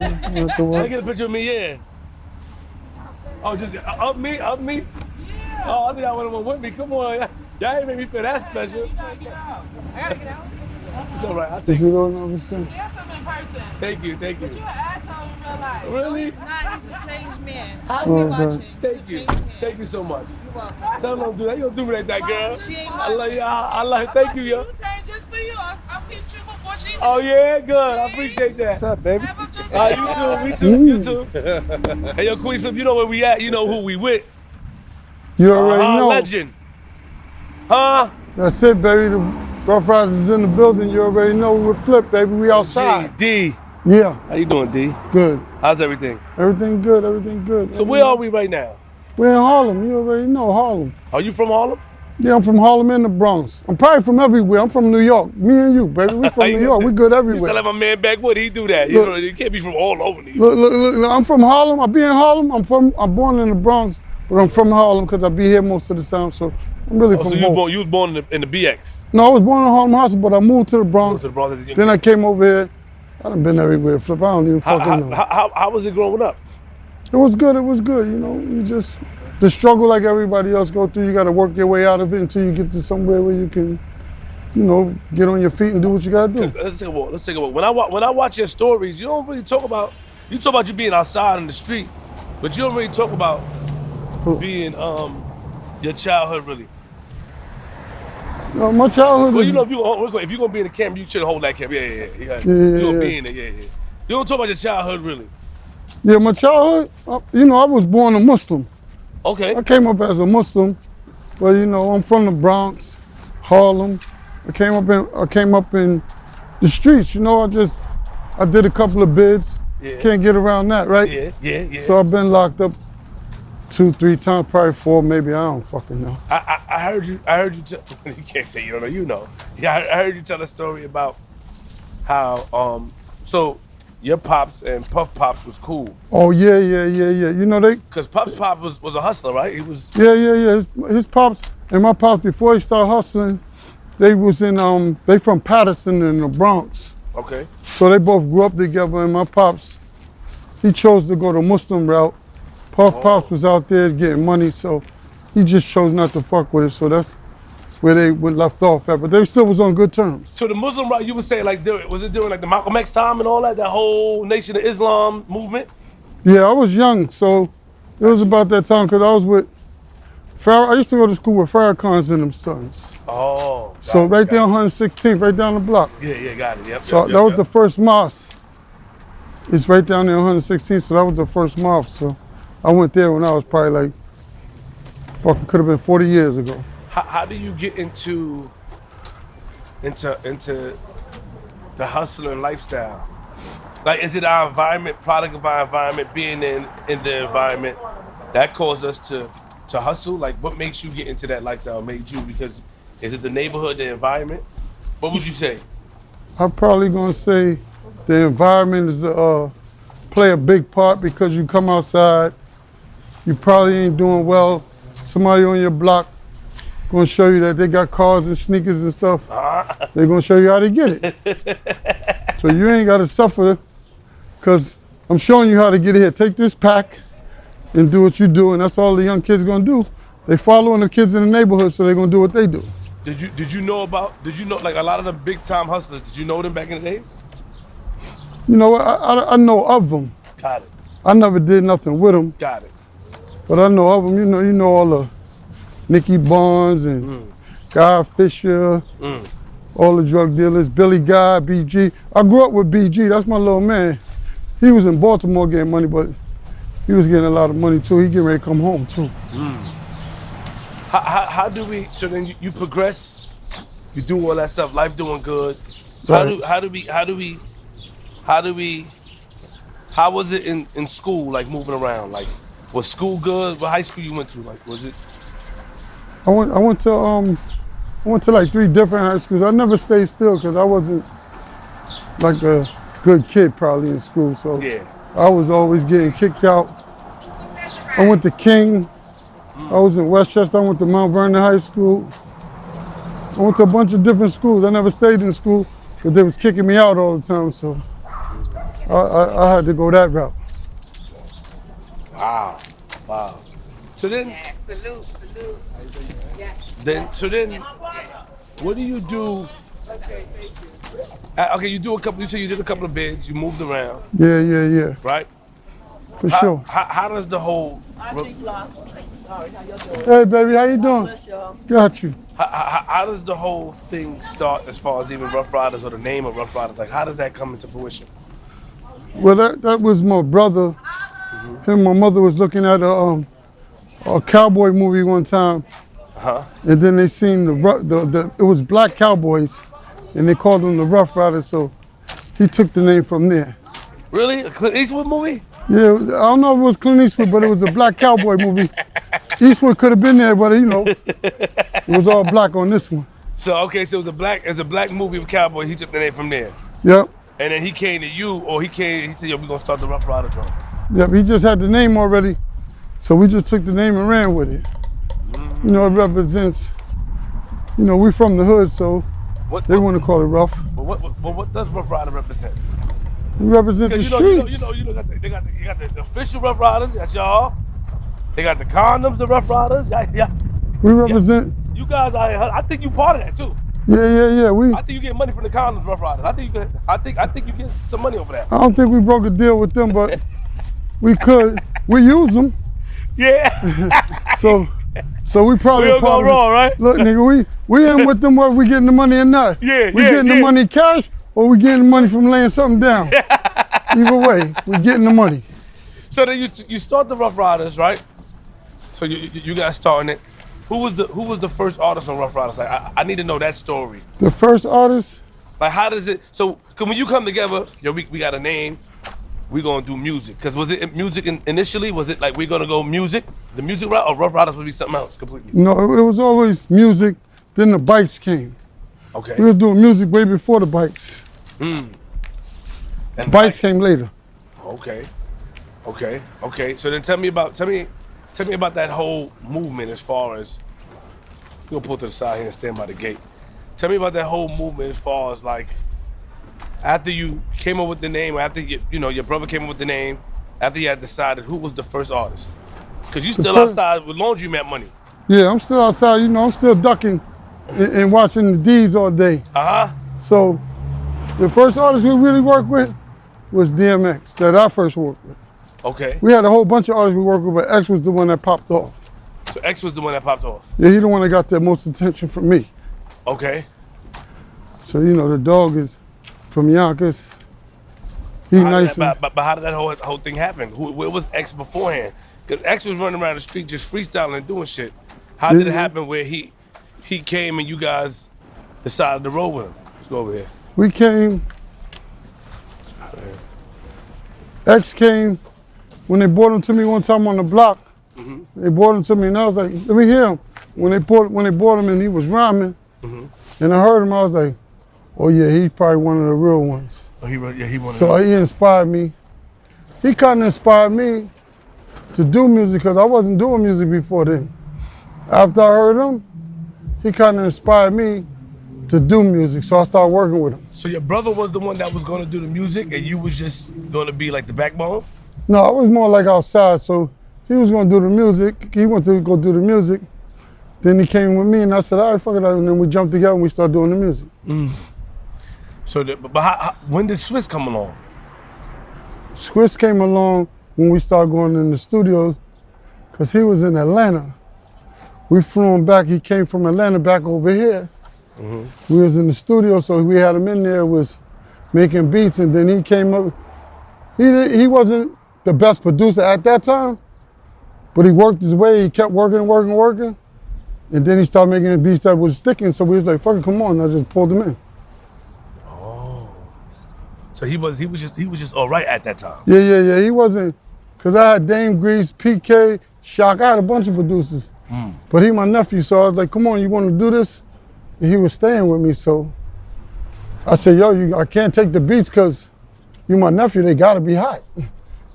I get a picture of me, yeah. Oh, just up me? Yeah. Oh, I think I want to with me. Come on, y'all ain't make me feel that special. You gotta get out. I gotta get out. It's all right. I'll take it. You don't understand. We have something in person. Thank you. But you're an asshole in real life. Really? Nah, he's a changed man. I'll be watching. Thank you. Thank you so much. You're welcome. Tell them don't do that. You don't do me like that, girl. She ain't I love watching. you. I love you. Thank you, yo. You turn just for you. I'll hit you before she Oh, yeah, good. I appreciate that. What's up, baby? Have a good day. You too. Me too. You too. Hey, yo, QUEENZFLIP, you know where we at. You know who we with. You already know. Legend. Huh? That's it, baby. The Ruff Ryders is in the building. You already know we're Flip, baby. We outside. D. Yeah. How you doing, D? Good. How's everything? Everything good. Everything good. So where are we right now? We're in Harlem. You already know Harlem. Are you from Harlem? Yeah, I'm from Harlem and the Bronx. I'm probably from everywhere. I'm from New York. Me and you, baby. We from New York. We good You everywhere. sound like my man Backwood. He do that. Look, You can't be from all over New York. Look, I'm from Harlem. I be in Harlem. I'm born in the Bronx, but I'm from Harlem because I be here most of the time. So I'm really from So home. you was born in the BX. No, I was born in Harlem Hospital, but I moved to the Bronx. To the Bronx. Then I came over here. I done been everywhere, Flip. I don't even fucking know. How was it growing up? It was good. It was good. You know, you just the struggle like everybody else go through. You got to work your way out of it until you get to somewhere where you can, you know, get on your feet and do what you got to do. Let's take a walk. Let's take a walk. When I watch your stories, you don't really talk about. You talk about you being outside in the street, but you don't really talk about being your childhood really. No, my childhood. Well, is, you know, if you're gonna be in the camp, you should hold that camp. Yeah. Yeah, You're gonna yeah. be in it. Yeah. You don't talk about your childhood really. Yeah, my childhood. You know, I was born a Muslim. Okay. I came up as a Muslim, but you know, I'm from the Bronx, Harlem. I came up in the streets. You know, I did a couple of bids. Yeah. Can't get around that, right? Yeah. So I've been locked up 2-3 times, probably 4, maybe. I don't fucking know. I heard you. You can't say you don't know. You know. Yeah, I heard you tell a story about how so your pops and Puff Pops was cool. Oh yeah. You know they. Cause Puff's pop was a hustler, right? He was. Yeah. His pops and my pops before he started hustling, they was in they from Patterson in the Bronx. Okay. So they both grew up together, and my pops, he chose to go the Muslim route. Puff Pops was out there getting money, so he just chose not to fuck with it. So that's where they went left off at, but they still was on good terms. So the Muslim route, you would say like, was it during like the Malcolm X time and all that whole Nation of Islam movement? Yeah, I was young, so it was about that time because I was with I used to go to school with Farrakhan's and them sons. Oh. So right there on 116th, right down the block. Yeah, got it. Yep. So that was the first mosque. It's right down there on 116th, so that was the first mosque. So I went there when I was probably like, fucking could have been 40 years ago. How do you get into the hustling lifestyle? Like, is it our environment, product of our environment, being in the environment that caused us to hustle? Like, what makes you get into that lifestyle? Made you? Because is it the neighborhood, the environment? What would you say? I'm probably gonna say the environment is play a big part because you come outside, you probably ain't doing well. Somebody on your block gonna show you that they got cars and sneakers and stuff. They're gonna show you how to get it. So you ain't gotta suffer because I'm showing you how to get it here. Take this pack and do what you do, and that's all the young kids gonna do. They following the kids in the neighborhood, so they're gonna do what they do. Did you know like a lot of the big time hustlers? Did you know them back in the days? You know, I know of them. Got it. I never did nothing with them, Got it. but I know of them. You know all the Nicky Barnes and Guy Fisher, all the drug dealers, Billy Guy, BG. I grew up with BG, that's my little man. He was in Baltimore getting money, but he was getting a lot of money too. He getting ready to come home too. How do we, so then you progress, you do all that stuff, life doing good. Right. How was it in school, like moving around? Like, was school good? What high school you went to? Like, was it? I went to like 3 different high schools. I never stayed still because I wasn't like a good kid probably in school. So Yeah. I was always getting kicked out. I went to King. I was in Westchester. I went to Mount Vernon High School. I went to a bunch of different schools. I never stayed in school because they was kicking me out all the time. So I had to go that route. Wow. Wow. So then, Salute. then, what do you do? Okay, you do a couple. You say you did a couple of bids. You moved around, Yeah. right? For sure. How does the whole? Hey, baby, how you doing? Got you. How does the whole thing start as far as even Ruff Ryders or the name of Ruff Ryders? Like, how does that come into fruition? Well, that was my brother. Him and my mother was looking at a cowboy movie one time. And then they seen it was black cowboys, and they called them the Ruff Ryders, so he took the name from there. Really? A Clint Eastwood movie? Yeah, I don't know if it was Clint Eastwood, but it was a black cowboy movie. Eastwood could have been there, but it was all black on this one. So it was a black movie with cowboy. He took the name from there. Yep. And then he came to you, or he said, yo, we're gonna start the Ruff Ryder joint. Yep, he just had the name already, so we just took the name and ran with it. You know, it represents, we from the hood, so they want to call it rough. But what does Ruff Ryder represent? We represent the streets. They got the official Ruff Ryders, that's y'all. They got the condoms, the Ruff Ryders. Yeah. We represent. You guys out here, I think you part of that too. Yeah. I think you get money from the condoms, Ruff Ryders. I think you get some money over that. I don't think we broke a deal with them, but we could. We use them. Yeah. So we probably We'll go wrong, right? Look, nigga, we in with them whether we getting the money or not. Yeah, we getting the money cash or we getting the money from laying something down. Either way, we getting the money. So then you start the Ruff Ryders, right? So you guys starting it. Who was the first artist on Ruff Ryders? Like I need to know that story. The first artist? Like how does it? So cause when you come together, we got a name. We gonna do music. Cause was it music initially? Was it like we gonna go music, the music route, or Ruff Ryders would be something else completely? No, it was always music. Then the bikes came. Okay. We was doing music way before the bikes. And bikes came later. Okay. So then tell me about that whole movement as far as we'll pull to the side here and stand by the gate. Tell me about that whole movement as far as like after you came up with the name, or after your brother came up with the name, after you had decided who was the first artist. Cause you still outside with laundromat money. Yeah, I'm still outside, I'm still ducking and watching the D's all day. So the first artist we really worked with was DMX, that I first worked with. Okay. We had a whole bunch of artists we worked with, but X was the one that popped off. So X was the one that popped off? Yeah, he the one that got the most attention from me. Okay. So, the dog is from Yonkers. He nice. But how did that whole thing happen? Where was X beforehand? Because X was running around the street just freestyling and doing shit. How did it happen where he came and you guys decided to roll with him? Let's go over here. We came. X came when they brought him to me one time on the block. They brought him to me and I was like, let me hear him. When they brought him and he was rhyming, and I heard him, I was like, oh yeah, he's probably one of the real ones. Oh, he wanted. So he inspired me. He kind of inspired me to do music because I wasn't doing music before then. After I heard him, he kind of inspired me to do music, so I started working with him. So your brother was the one that was going to do the music, and you was just going to be like the backbone? No, I was more like outside, so he was going to do the music. He went to go do the music. Then he came with me, and I said, all right, fuck it, and then we jumped together and we started doing the music. So, when did Swizz come along? Swizz came along when we started going in the studios, because he was in Atlanta. We flew him back. He came from Atlanta back over here. We was in the studio, so we had him in there, was making beats, and then he came up. He wasn't the best producer at that time, but he worked his way. He kept working, and then he started making beats that was sticking. So we was like, "Fuck it, come on!" I just pulled him in. Oh, so he was just all right at that time. Yeah. He wasn't, cause I had Dame Grease, PK, Shock. I had a bunch of producers, but he my nephew, so I was like, "Come on, you want to do this?" And he was staying with me, so I said, "Yo, I can't take the beats because you my nephew. They gotta be hot.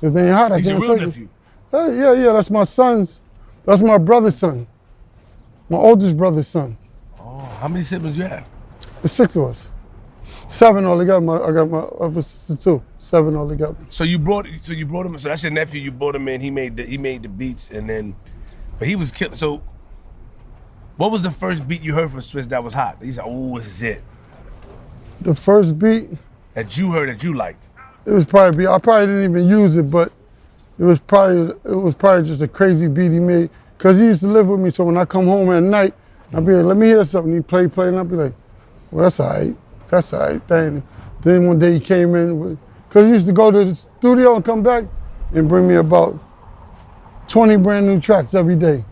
If they ain't hot, I can't take nephew? it." Yeah. That's my son's. That's my brother's son. My oldest brother's son. Oh, how many siblings you have? There's 6 of us. 7 altogether. I got my other sister too. 7 altogether. So you brought him. So that's your nephew. You brought him in. He made the beats, and then, but he was killing. So, what was the first beat you heard from Swizz that was hot? He's like, oh, this is it. The first beat that you heard that you liked. It was probably I probably didn't even use it, but it was probably just a crazy beat he made. Cause he used to live with me, so when I come home at night, I'd be like, let me hear something. He'd play, and I'd be like, well, that's all right. That's all right. Then one day he came in, cause he used to go to the studio and come back and bring me about 20 brand new tracks every day.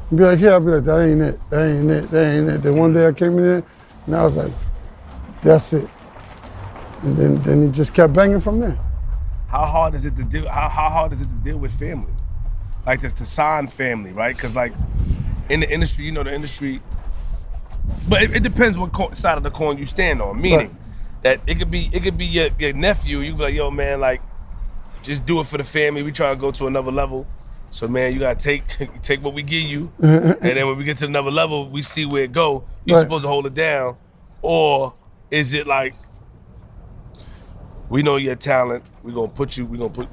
And be like, here, I'd be like, that ain't it, that ain't it, that ain't it. Then one day I came in there and I was like, that's it. And then he just kept banging from there. How hard is it to deal? How hard is it to deal with family, like to sign family, right? Because like in the industry, you know, the industry. But it depends what side of the coin you stand on. Meaning that it could be your nephew. You be like, yo, man, like just do it for the family. We try to go to another level. So man, you gotta take what we give you, and then when we get to another level, we see where it go. You're supposed to hold it down, or is it like, we know your talent,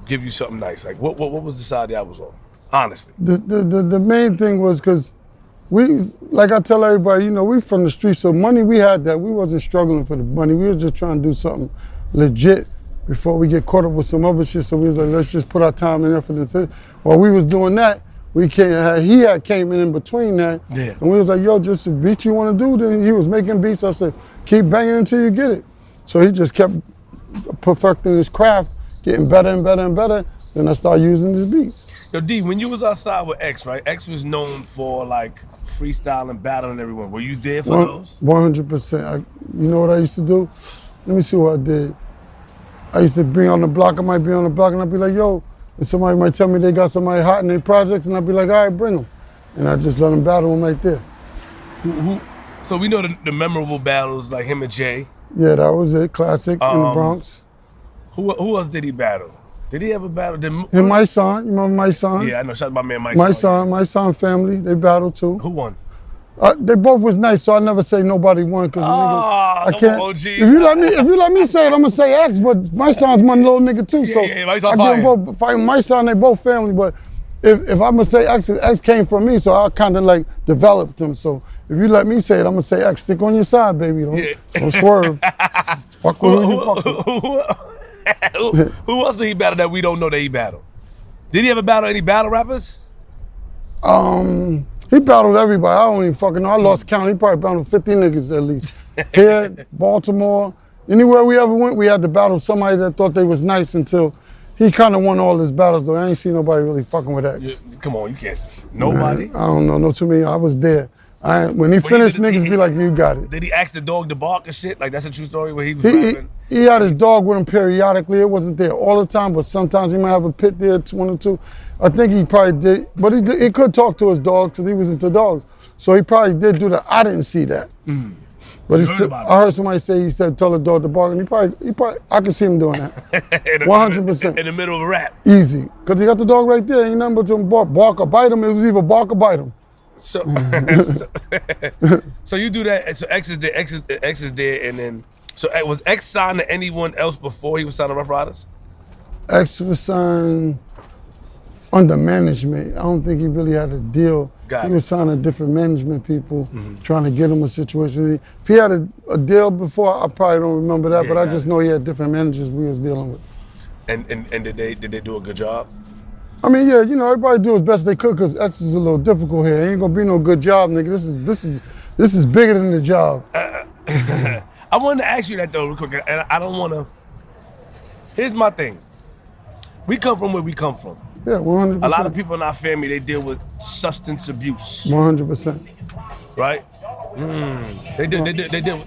give you something nice? Like what was the side that I was on? Honestly. The main thing was because we, like I tell everybody, you know, we from the streets, so money we had that. We wasn't struggling for the money. We was just trying to do something legit before we get caught up with some other shit. So we was like, let's just put our time and effort into it. While we was doing that, he had came in between that. Yeah. And we was like, yo, just a beat you want to do? Then he was making beats. I said, keep banging until you get it. So he just kept perfecting his craft, getting better and better and better. Then I started using his beats. Yo, D, when you was outside with X, right? X was known for like freestyling, battling everyone. Were you there for those? 100%. You know what I used to do? Let me see what I did. I used to be on the block. I might be on the block and I'd be like, yo, and somebody might tell me they got somebody hot in their projects, and I'd be like, all right, bring them. And I just let them battle them right there. So we know the memorable battles like him and Jay. Yeah, that was it. Classic in the Bronx. Who else did he battle? Did he ever battle? And my son, you remember my son? Yeah, I know. Shout out my man, my son family, they battled too. Who won? They both was nice, so I never say nobody won because I can't. OG. If you let me say it, I'm gonna say X. But my son's my little nigga too, so my I give them both fighting. My son, they both family, but if I'm gonna say X came from me, so I kind of like developed him. So if you let me say it, I'm gonna say X. Stick on your side, baby. Don't swerve. Fuck with who you fuck with. Who else did he battle that we don't know that he battled? Did he ever battle any battle rappers? He battled everybody. I don't even fucking know. I lost count. He probably battled 50 niggas at least. Here, Baltimore, anywhere we ever went, we had to battle somebody that thought they was nice until he kind of won all his battles, though. I ain't seen nobody really fucking with X. Come on, you can't see. Nobody? I don't know. No too many. I was there. When he finished, niggas be like, you got it. Did he ask the dog to bark and shit? Like, that's a true story where he was rapping? He had his dog with him periodically. It wasn't there all the time, but sometimes he might have a pit there, one or two. I think he probably did, but he could talk to his dog because he was into dogs. So he probably did do that. I didn't see that. But I heard somebody say he said tell the dog to bark, and he probably I can see him doing that. 100%. In the middle of a rap. Easy. Because he got the dog right there. Ain't nothing but to bark or bite him. It was either bark or bite him. So, so you do that. So X is there, and then so was X signed to anyone else before he was signed to Ruff Ryders? X was signed under management. I don't think he really had a deal. He was signing to different management people, trying to get him a situation. If he had a deal before, I probably don't remember that, but I just know he had different managers we was dealing with. And did they do a good job? I mean, yeah, you know, everybody do as best they could because X is a little difficult here. Ain't gonna be no good job, nigga. This is bigger than the job. I wanted to ask you that though, real quick, and I don't want to. Here's my thing. We come from where we come from. Yeah, 100%. A lot of people in our family, they deal with substance abuse. 100%. Right? They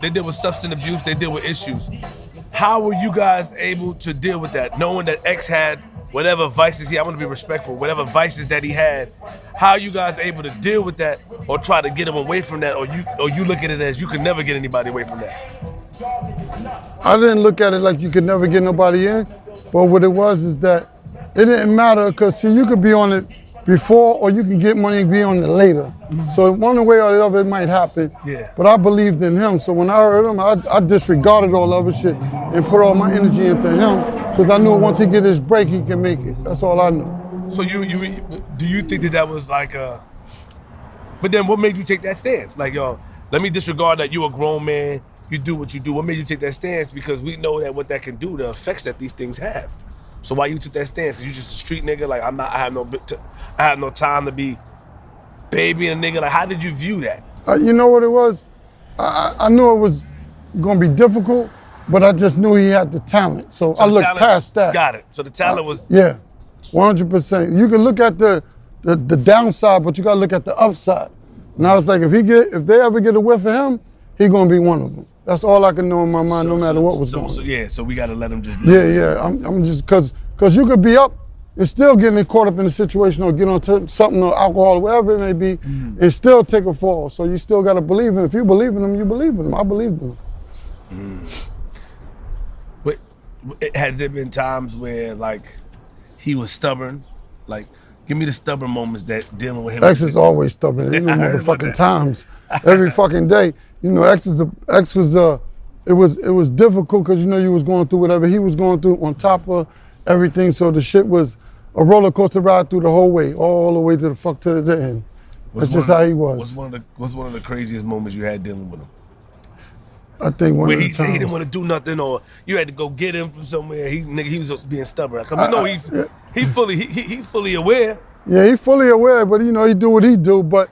deal with substance abuse. They deal with issues. How were you guys able to deal with that, knowing that X had whatever vices he had? I want to be respectful. Whatever vices that he had, how are you guys able to deal with that, or try to get him away from that, or you look at it as you could never get anybody away from that? I didn't look at it like you could never get nobody in, but what it was is that it didn't matter because see, you could be on it before, or you can get money and be on it later. So one way or the other, it might happen. Yeah. But I believed in him. So when I heard him, I disregarded all other shit and put all my energy into him because I knew once he get his break, he can make it. That's all I knew. So do you think that was like a? But then what made you take that stance? Like, yo, let me disregard that you a grown man. You do what you do. What made you take that stance? Because we know that what that can do, the effects that these things have. So why you took that stance? Cause you just a street nigga. Like I have no time to be babying a nigga. Like how did you view that? You know what it was? I knew it was gonna be difficult, but I just knew he had the talent. So I looked past that. Got it. So the talent was. Yeah, 100%. You can look at the downside, but you gotta look at the upside. Now it's like if they ever get a whiff of him, he gonna be one of them. That's all I can know in my mind, no matter what was going on. So we gotta let him just. Yeah. I'm just cause you could be up and still getting caught up in the situation or get on something or alcohol or whatever it may be, and still take a fall. So you still gotta believe him. If you believe in him, you believe in him. I believed in him. But has there been times where like he was stubborn? Like, give me the stubborn moments that dealing with him. X is always stubborn. You know, motherfucking times, every fucking day. You know, X was it was difficult because you know you was going through whatever he was going through on top of everything. So the shit was a roller coaster ride through the whole way, all the way to the end. That's just how he was. What's one of the craziest moments you had dealing with him? I think one of the times he didn't want to do nothing, or you had to go get him from somewhere. He was just being stubborn. Cause we know he fully aware. Yeah, he fully aware, but you know he do what he do. But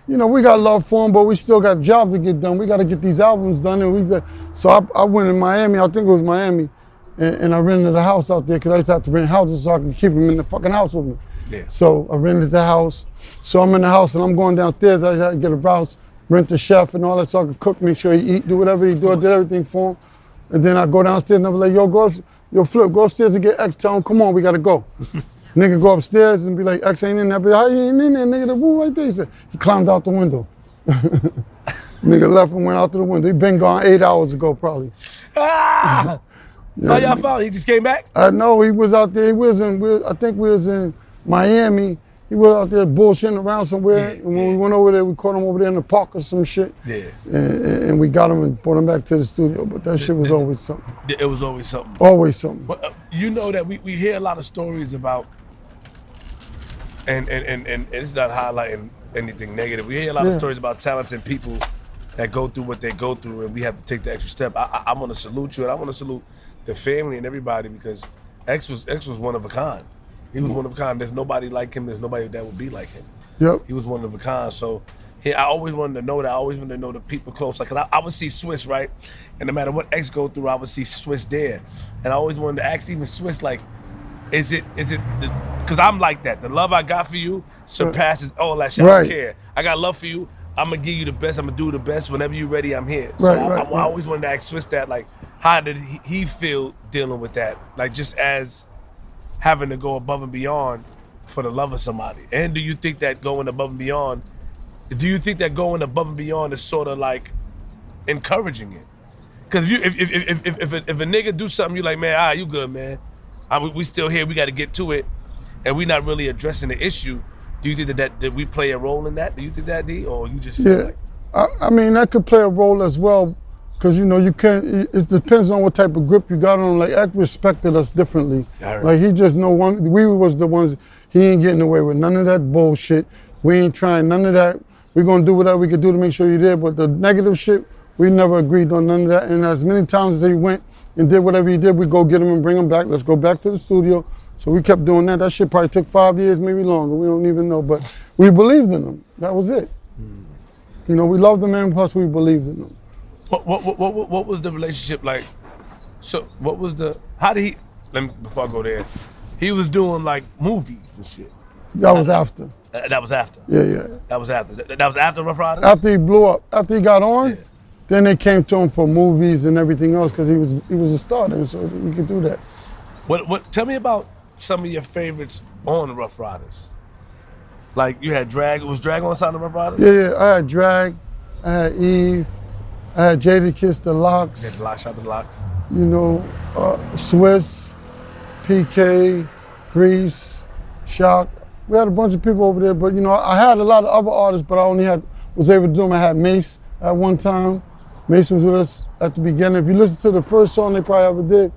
you know we got love for him, but we still got jobs to get done. We got to get these albums done, and so I went in Miami. I think it was Miami, and I rented a house out there because I used to have to rent houses so I could keep him in the fucking house with me. Yeah. So I rented the house. So I'm in the house and I'm going downstairs. I had to get a house, rent the chef and all that so I could cook, make sure he eat, do whatever he do. I did everything for him. And then I go downstairs and I be like, yo, Flip, go upstairs and get X. Tell him, come on, we got to go. Nigga go upstairs and be like, X ain't in there. I be like, how you ain't in there, nigga? The room right there. He said, he climbed out the window. Nigga left and went out to the window. He been gone 8 hours ago, probably. Ah! So how y'all found? He just came back? No, he was out there. I think we was in Miami. He was out there bullshitting around somewhere. Yeah, and when we went over there, we caught him over there in the park or some shit. Yeah. And we got him and brought him back to the studio. But that shit was always something. It was always something. Always something. But you know that we hear a lot of stories about, and it's not highlighting anything negative. We hear a lot of stories about talented people that go through what they go through, and we have to take the extra step. I want to salute you, and I want to salute the family and everybody because X was one of a kind. He was one of a kind. There's nobody like him. There's nobody that would be like him. Yep. He was one of a kind. So I always wanted to know that. I always wanted to know the people close. Like, cause I would see Swizz, right? And no matter what X go through, I would see Swizz there. And I always wanted to ask even Swizz, like, is it because I'm like that. The love I got for you surpasses all that shit. I don't care. I got love for you. I'm gonna give you the best. I'm gonna do the best. Whenever you're ready, I'm here. So I always wanted to ask Swizz that, like, how did he feel dealing with that? Like, just as having to go above and beyond for the love of somebody. And do you think that going above and beyond is sort of like encouraging it? Because if a nigga do something, you like, man, you good, man. We still here, we got to get to it, and we not really addressing the issue. Do you think that we play a role in that? Do you think that, D? Or you just feel like? I mean, that could play a role as well. Because, you know, you can't, it depends on what type of grip you got on. Like, X respected us differently. Like, he just know we was the ones, he ain't getting away with none of that bullshit. We ain't trying none of that. We're going to do whatever we could do to make sure you're there. But the negative shit, we never agreed on none of that. And as many times as he went and did whatever he did, we go get him and bring him back. Let's go back to the studio. So we kept doing that. That shit probably took 5 years, maybe longer. We don't even know. But we believed in him. That was it. You know, we loved the man, plus we believed in him. What was the relationship like? So what was how did he, before I go there, he was doing like movies and shit. That was after. That was after? Yeah. That was after? That was after Ruff Ryders? After he blew up, after he got on, then they came to him for movies and everything else because he was a star then, so we could do that. Tell me about some of your favorites on Ruff Ryders. Like you had Drag, was Drag on Sound of Ruff Ryders? Yeah, I had Drag, I had Eve, I had Jadakiss, the Locks. Yeah, the Locks, shout out to the Locks. You know, Swizz, PK, Grease, Shock. We had a bunch of people over there, but you know, I had a lot of other artists, but I only was able to do them. I had Mace at one time. Mace was with us at the beginning. If you listen to the first song they probably ever did,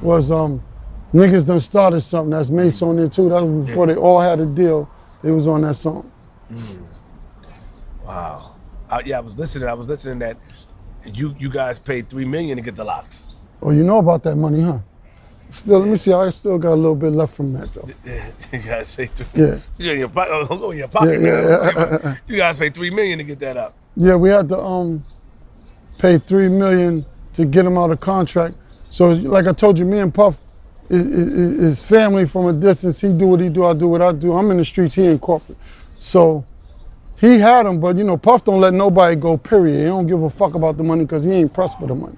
was Niggas Done Started Something. That's Mace on there too. That was before they all had a deal. They was on that song. Wow. Yeah, I was listening that you guys paid $3 million to get the locks. Oh, you know about that money, huh? Still, let me see. I still got a little bit left from that, though. You guys paid $3 Yeah. million. Yeah. Don't go in your pocket, man. You guys paid $3 million to get that up. Yeah, we had to pay $3 million to get him out of contract. So, like I told you, me and Puff is family from a distance. He do what he do, I do what I do. I'm in the streets, he in corporate. So, he had him, but you know, Puff don't let nobody go, period. He don't give a fuck about the money because he ain't pressed for the money.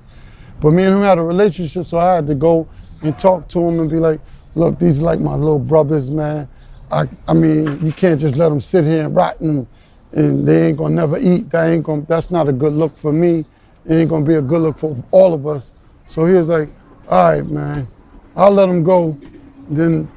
But me and him had a relationship, so I had to go and talk to him and be like, look, these are like my little brothers, man. I mean, you can't just let them sit here and rot and they ain't gonna never eat. That's not a good look for me. It ain't gonna be a good look for all of us. So he was like, all right, man, I'll let him go. Then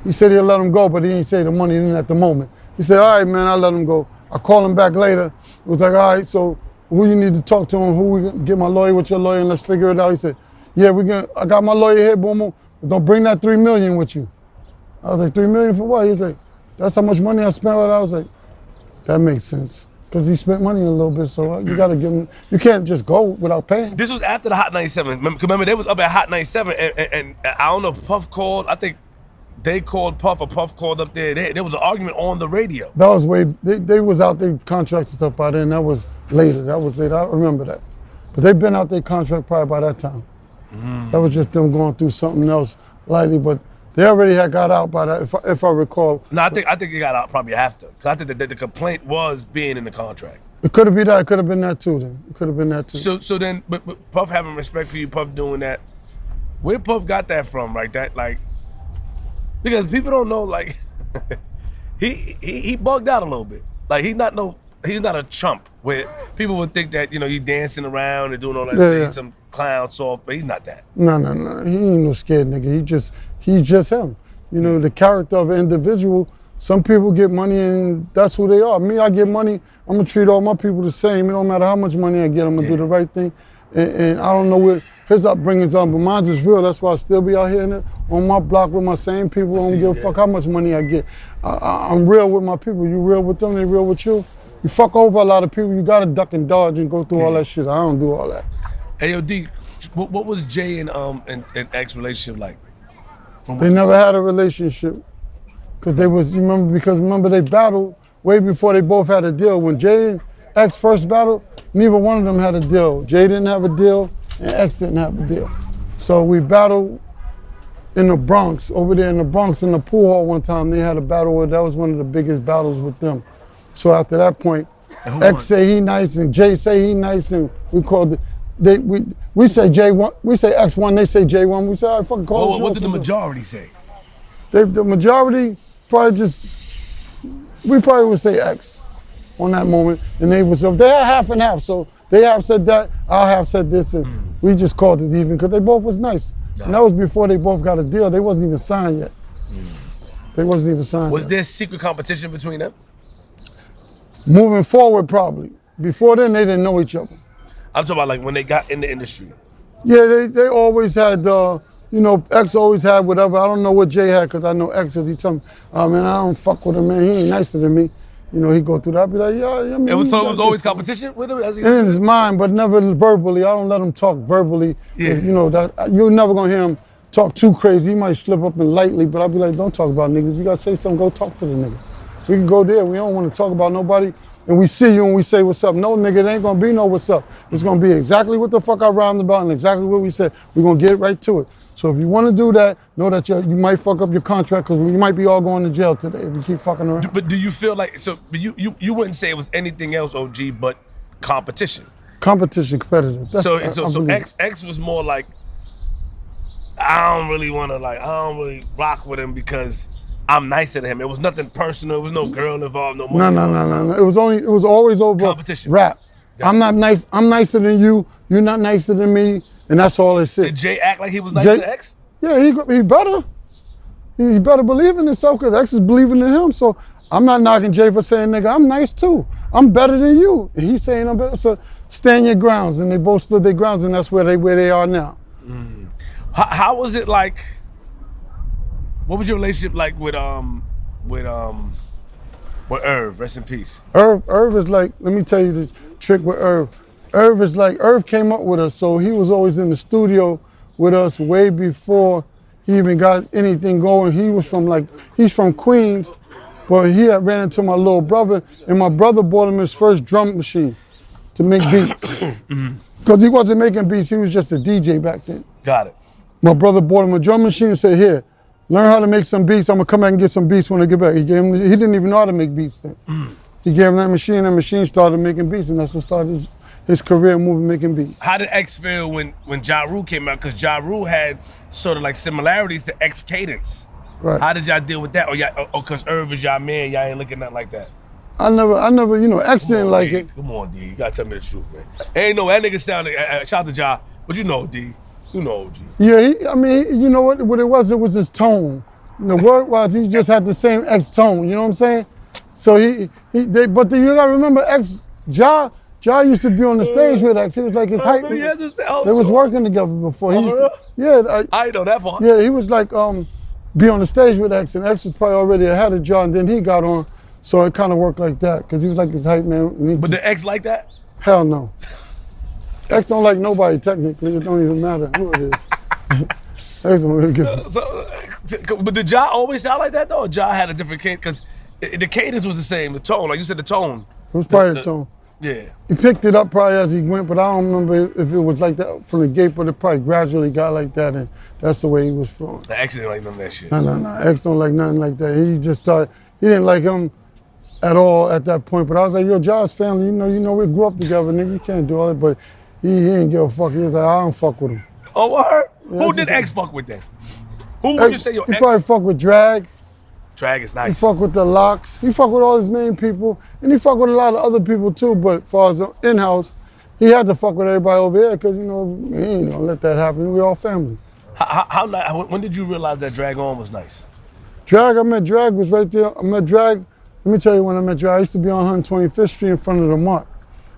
he said he'll let him go, but he didn't say the money in at the moment. He said, all right, man, I'll let him go. I called him back later. It was like, all right, so who you need to talk to him? Who we gonna get my lawyer with your lawyer and let's figure it out. He said, yeah, I got my lawyer here, boom, boom. But don't bring that $3 million with you. I was like, $3 million for what? He's like, that's how much money I spent with it. I was like, that makes sense. Because he spent money a little bit, so you gotta give him, you can't just go without paying. This was after the Hot 97. Remember they was up at Hot 97 and I don't know if Puff called, I think they called Puff or Puff called up there. There was an argument on the radio. That was they was out their contracts and stuff by then. That was later, I remember that. But they've been out their contract probably by that time. That was just them going through something else lightly, but they already had got out by that, if I recall. No, I think they got out probably after. Because I think that the complaint was being in the contract. It could have been that. It could have been that too. Then it could have been that too. So then, but Puff having respect for you, Puff doing that. Where Puff got that from, right? That like, because people don't know, like, he bugged out a little bit. Like he's not a chump where people would think that, you know, you dancing around and doing all that shit, he's some clown soft, but he's not that. No. He ain't no scared nigga. He just him. You know, the character of an individual, some people get money and that's who they are. Me, I get money, I'm gonna treat all my people the same. It don't matter how much money I get, I'm gonna do the right thing. And I don't know what his upbringing's on, but mine's is real. That's why I still be out here on my block with my same people. I don't give a fuck how much money I get. I'm real with my people. You real with them, they real with you. You fuck over a lot of people, you gotta duck and dodge and go through all that shit. I don't do all that. Hey, yo, D, what was Jay and X relationship like? They never had a relationship. Because remember they battled way before they both had a deal. When Jay and X first battled, neither one of them had a deal. Jay didn't have a deal and X didn't have a deal. So we battled in the Bronx, over there in the Bronx in the pool hall one time. They had a battle that was one of the biggest battles with them. So after that point, X say he nice and Jay say he nice and we called it, we say J1, we say X1, they say J1, we say, all right, fucking call it. What did the majority say? The majority probably we probably would say X on that moment. And they had half and half. So they have said that, our half said this, and we just called it even because they both was nice. And that was before they both got a deal. They wasn't even signed yet. They wasn't even signed Was yet. there secret competition between them? Moving forward, probably. Before then, they didn't know each other. I'm talking about like when they got in the industry. Yeah, they always had, you know, X always had whatever. I don't know what Jay had because I know X because he told me, oh man, I don't fuck with him, man. He ain't nicer than me. You know, he go through that. I'd be like, yeah, I mean, It was always competition with him? In his mind, but never verbally. I don't let him talk verbally. Yeah. You know, you're never gonna hear him talk too crazy. He might slip up and lightly, but I'll be like, don't talk about niggas. If you gotta say something, go talk to the nigga. We can go there. We don't want to talk about nobody. And we see you and we say what's up. No, nigga, it ain't gonna be no what's up. It's gonna be exactly what the fuck I rhymed about and exactly what we said. We're gonna get right to it. So if you wanna do that, know that you might fuck up your contract because you might be all going to jail today if you keep fucking around. But do you feel like, you wouldn't say it was anything else, OG, but competition? Competition, competitive. So X was more like, I don't really rock with him because I'm nicer to him. It was nothing personal. It was no girl involved, no money. No. It was always over competition. Rap. I'm not nice. I'm nicer than you. You're not nicer than me, and that's all it said. Did Jay act like he was nicer to X? Yeah, he better. He better believe in himself because X is believing in him. So I'm not knocking Jay for saying, nigga, I'm nice too. I'm better than you. And he's saying I'm better. So stand your grounds. And they both stood their grounds, and that's where they are now. Mm. How was it like? What was your relationship like with Irv? Rest in peace. Irv is like, let me tell you the trick with Irv. Irv is like, Irv came up with us, so he was always in the studio with us way before he even got anything going. He was from he's from Queens, but he had ran into my little brother, and my brother bought him his first drum machine to make beats. Because he wasn't making beats, he was just a DJ back then. Got it. My brother bought him a drum machine and said, here, learn how to make some beats. I'm gonna come back and get some beats when I get back. He didn't even know how to make beats then. He gave him that machine started making beats, and that's what started his career moving, making beats. How did X feel when Ja Rule came out? Because Ja Rule had sort of like similarities to X Cadence. Right. How did y'all deal with that? Or because Irv is y'all man, y'all ain't looking nothing like that? I never, you know, X didn't like D. it. Come on, D. You gotta tell me the truth, man. Ain't no, that nigga sounded, shout out to Ja, but you know, D. You know, G. Yeah, you know what it was his tone. The word-wise, he just had the same X tone, you know what I'm saying? So but you gotta remember Ja used to be on the stage with X. He was like his hype. They was working together before. I know that part. Yeah, he was like be on the stage with X, and X was probably already ahead of Ja, and then he got on. So it kind of worked like that, because he was like his hype man. But the X like that? Hell no. X don't like nobody technically. It don't even matter who it is. X don't really good. But did Ja always sound like that though? Or Ja had a different cadence? Because the cadence was the same, the tone. Like you said, the tone. It was probably the tone. Yeah. He picked it up probably as he went, but I don't remember if it was like that from the gate, but it probably gradually got like that, and that's the way he was flowing. The X didn't like none of that shit. No. X don't like nothing like that. He just thought, he didn't like him at all at that point, but I was like, yo, Ja's family, you know, we grew up together, nigga, you can't do all that, but he didn't give a fuck. He was like, I don't fuck with him. Oh, word? Yeah, who did X fuck with then? Who would you say your X? He probably fuck with Drag. Drag is nice. He fuck with the Locks. He fuck with all his main people, and he fuck with a lot of other people too, but as far as in-house, he had to fuck with everybody over here, because, you know, he ain't gonna let that happen. We all family. When did you realize that Drag On was nice? Drag, I met Drag, was right there. I met Drag, let me tell you when I met Drag, I used to be on 125th Street in front of the Mark.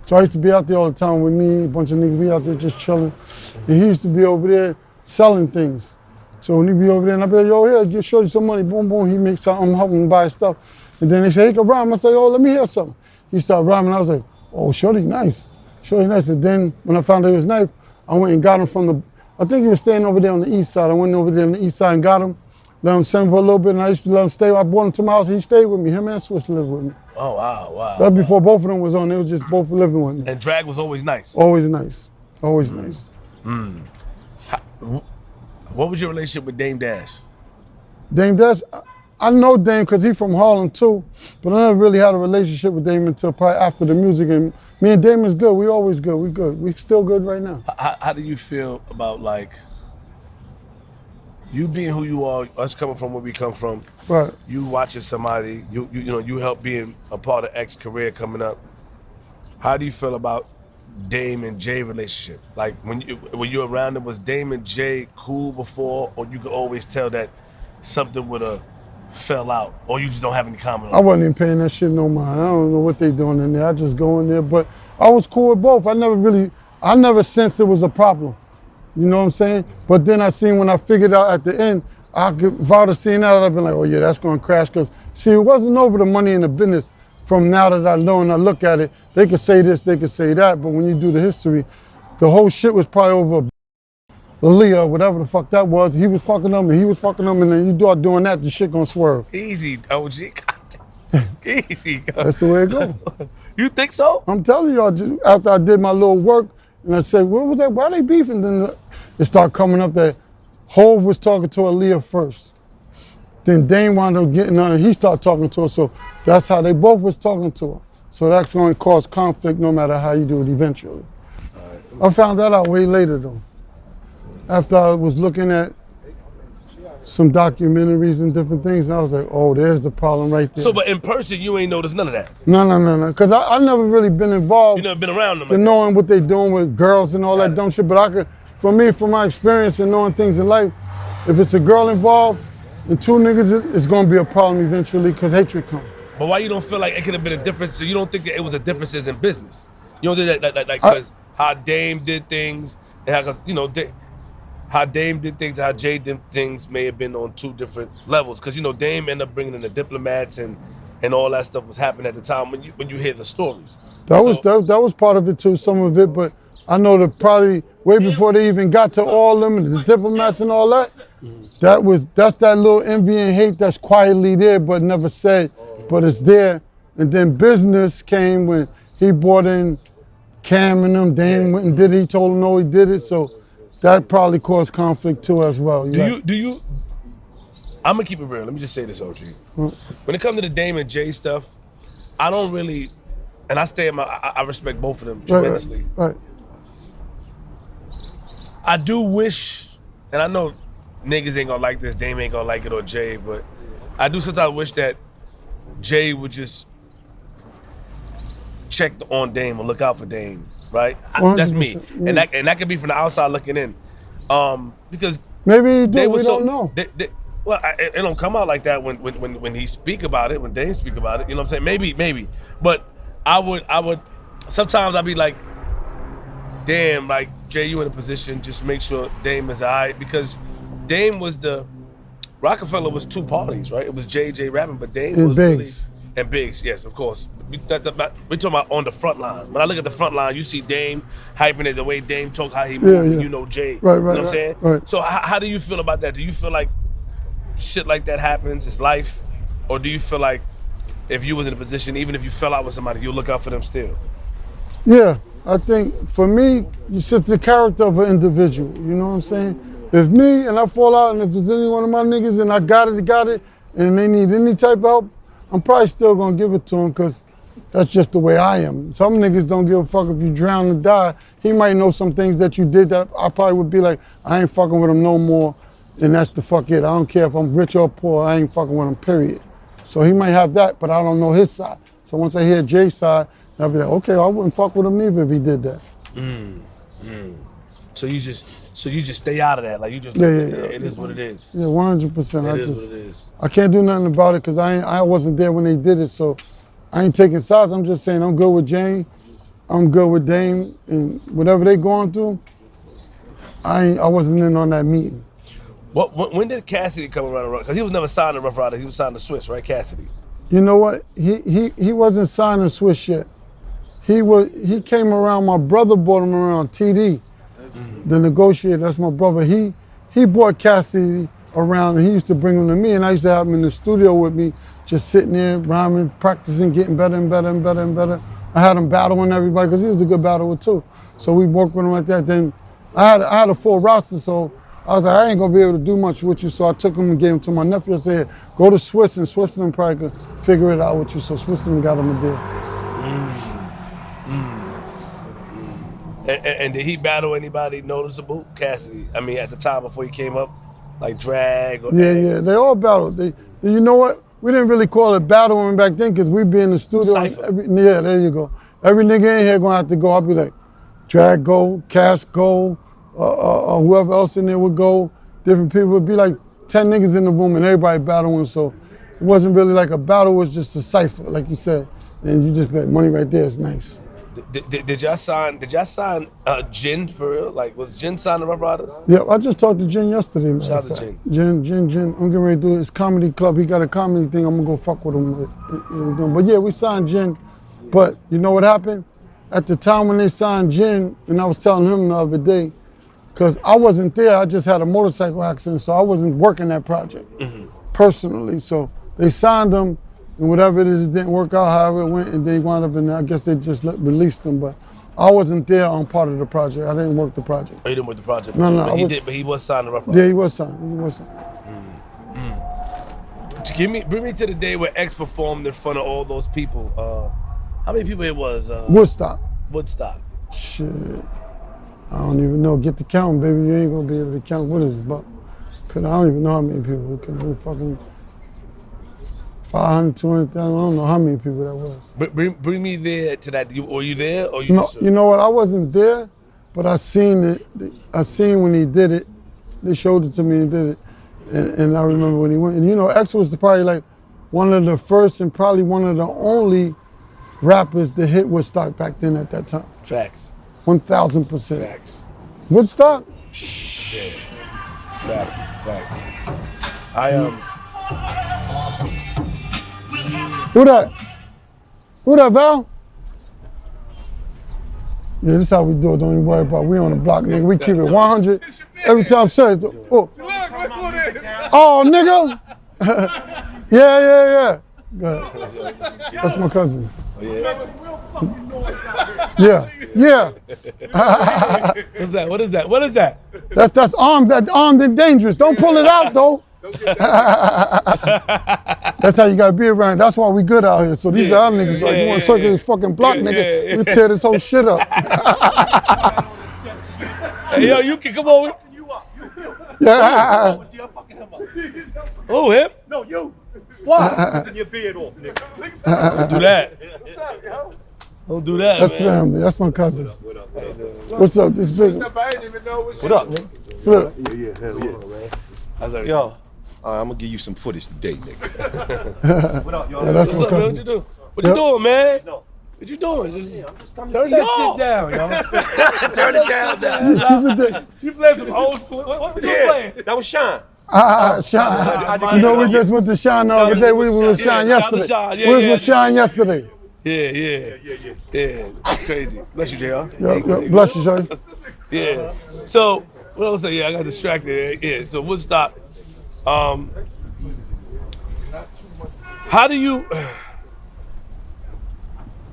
So I used to be out there all the time with me, a bunch of niggas, we out there just chilling. And he used to be over there selling things. So when he be over there, and I be like, yo, here, show you some money, boom, boom, he makes something, I'm helping him buy stuff. And then they say, hey, can rhyme. I say, oh, let me hear something. He started rhyming, I was like, oh, shorty nice. Shorty nice. And then when I found out he was nice, I went and got him from the, I think he was staying over there on the east side. I went over there on the east side and got him. Let him send for a little bit, and I used to let him stay. I brought him to my house, and he stayed with me. Him and Swizz lived with me. Oh, wow. That before both of them was on. They was just both living with me. And Drag was always nice? Always nice. Always nice. What was your relationship with Dame Dash? Dame Dash, I know Dame because he's from Harlem too, but I never really had a relationship with Dame until probably after the music. And me and Dame is good. We always good. We good. We still good right now. How do you feel about, like, you being who you are, us coming from where we come from, right? You watching somebody, you know, you help being a part of X's career coming up. How do you feel about Dame and Jay relationship? Like when you're around them, was Dame and Jay cool before, or you could always tell that something would have fell out, or you just don't have any comment on it? I wasn't even paying that shit no mind. I don't know what they doing in there. I just go in there, but I was cool with both. I never sensed it was a problem. You know what I'm saying? But then I seen when I figured out at the end, if I would have seen that, I'd have been like, oh yeah, that's gonna crash. Because see, it wasn't over the money in the business. From now that I know and I look at it, they could say this, they could say that, but when you do the history, the whole shit was probably over Aaliyah, whatever the fuck that was. He was fucking them and he was fucking them, and then you start doing that, the shit gonna swerve. Easy, OG. Easy. That's the way it goes. You think so? I'm telling y'all, just after I did my little work, and I said, what was that? Why they beefing? Then it started coming up that Hov was talking to Aaliyah first. Then Dame wound up getting her, and he started talking to her. So that's how they both was talking to her. So that's going to cause conflict no matter how you do it eventually. I found that out way later though. After I was looking at some documentaries and different things, and I was like, oh, there's the problem right there. So, but in person, you ain't noticed none of that? No. Because I never really been involved. You never been around them? To knowing what they doing with girls and all that dumb shit. But I could, for me, from my experience and knowing things in life, if it's a girl involved, and two niggas, it's gonna be a problem eventually because hatred comes. But why you don't feel like it could have been a difference? So you don't think that it was a differences in business? You don't think that because how Dame did things, and how, 'cause, you know, how Dame did things, how Jay did things may have been on two different levels. Because, you know, Dame ended up bringing in the diplomats and all that stuff was happening at the time when you hear the stories. That was part of it too, some of it, but I know that probably way before they even got to all them and the diplomats and all that, that's that little envy and hate that's quietly there but never said, but it's there. And then business came when he brought in Cam and them, Dame went and did it, he told him no, he did it, so that probably caused conflict too as well. Do you, I'm gonna keep it real, let me just say this, OG. When it comes to the Dame and Jay stuff, I don't really, and I respect both of them tremendously. Right. I do wish, and I know niggas ain't gonna like this, Dame ain't gonna like it, or Jay, but I do sometimes wish that Jay would just check on Dame or look out for Dame, right? That's me, and that could be from the outside looking in, because maybe he do. We don't know. Well, it don't come out like that when he speak about it, when Dame speak about it. You know what I'm saying? Maybe, but I would. Sometimes I'd be like, damn, like Jay, you in a position, just make sure Dame is alright, because Dame was Rockefeller was two parties, right? It was JJ rapping, but Dame and was Biggs. And Biggs, yes, of course. We're talking about on the front line. When I look at the front line, you see Dame hyping it the way Dame talk, how he moves, and you know Jay. Right, you know what I'm saying? Right. So how do you feel about that? Do you feel like shit like that happens, it's life? Or do you feel like if you was in a position, even if you fell out with somebody, you'll look out for them still? Yeah, I think for me, it's just the character of an individual, you know what I'm saying? If me and I fall out and if there's any one of my niggas and I got it, and they need any type of help, I'm probably still gonna give it to them because that's just the way I am. Some niggas don't give a fuck if you drown or die. He might know some things that you did that I probably would be like, I ain't fucking with him no more, and that's the fuck it. I don't care if I'm rich or poor, I ain't fucking with him, period. So he might have that, but I don't know his side. So once I hear Jay's side, I'll be like, okay, I wouldn't fuck with him neither if he did that. So you just stay out of that, like you just it is what it is. Yeah, 100%. It is what it is. I can't do nothing about it because I wasn't there when they did it, so I ain't taking sides. I'm just saying I'm good with Jane, I'm good with Dame, and whatever they going through, I wasn't in on that meeting. When did Cassidy come around? Because he was never signed to Ruff Ryders, he was signed to Swizz, right, Cassidy? You know what? He wasn't signed to Swizz yet. He came around. My brother brought him around. TD, the negotiator. That's my brother. He brought Cassidy around, and he used to bring him to me, and I used to have him in the studio with me, just sitting there, rhyming, practicing, getting better and better and better and better. I had him battling everybody because he was a good battler too. So we worked with him like that. Then I had a full roster, so I was like, I ain't gonna be able to do much with you. So I took him and gave him to my nephew. I said, go to Swizz, and Swizz probably could figure it out with you. So Swizz got him a deal. And did he battle anybody noticeable? Cassidy, I mean, at the time before he came up, like Drag or Yeah, they all battled. You know what? We didn't really call it battling back then because we'd be in the studio. Yeah, there you go. Every nigga in here gonna have to go. I'll be like, Drag go, Cass go, whoever else in there would go. Different people. Would be like 10 niggas in the room and everybody battling. So it wasn't really like a battle. It was just a cipher, like you said. And you just bet money right there is nice. Did y'all sign Jin for real? Like, was Jin signed to Ruff Ryders? Yeah, I just talked to Jin yesterday. Shout out to Jin. Jin. I'm getting ready to do his comedy club. He got a comedy thing. I'm gonna go fuck with him. But yeah, we signed Jin. But you know what happened? At the time when they signed Jin, and I was telling him the other day, because I wasn't there, I just had a motorcycle accident, so I wasn't working that project personally. So they signed him, and whatever it is, it didn't work out however it went, and they wound up in there. I guess they just released him, but I wasn't there on part of the project. I didn't work the project. Oh, you didn't work the project? No. But he was signed to Ruff Ryders? Yeah, he was signed. Bring me to the day where X performed in front of all those people. How many people it was? Woodstock. Shit. I don't even know. Get the count, baby. You ain't gonna be able to count what it's about. Cause I don't even know how many people. It could have been fucking 500, 200,000. I don't know how many people that was. Bring me there to that. Were you there or No, you know what? I wasn't there, but I seen it. I seen when he did it. They showed it to me and did it. And I remember when he went, and you know, X was probably like one of the first and probably one of the only rappers to hit Woodstock back then at that time. Facts. 1000%. Facts. Woodstock? Yeah. Facts. Who that? Who that, Val? Yeah, this is how we do it. Don't even worry about it. We on the block, nigga. We keep it 100 every time. Say, oh, nigga. yeah. Go ahead. That's my cousin. Yeah. What's that? What is that? That's armed and dangerous. Don't pull it out though. That's how you gotta be around. That's why we good out here. So these are our niggas. Like, you want to circle this fucking block, nigga? We tear this whole shit up. Hey, yo, you can come over. Yeah. Oh, him? No, you. Why? Your beard off, nigga. Don't do that. What's up, yo? Don't do that, That's man. family. That's my cousin. What's up? This is I didn't even know What up, man? Flip. I was like, Yo, I'm gonna give you some footage today, nigga. What up, y'all? Yeah, that's what's my up, man? What cousin. you doing? What you doing, man? No. What you doing? Turn that shit down, yo. Turn it down. You playing some old school. What you playing? That was Sean. Shine. You know, we just went to Shine the other day. We were with Shine shout out to yesterday. Shine. Yeah, We was yeah. with Shine yesterday. Yeah. That's crazy. Bless you, JR. Yo, bless you, Shorty. Yeah. So, what else? Yeah, I got distracted. Yeah. So Woodstock. How do you?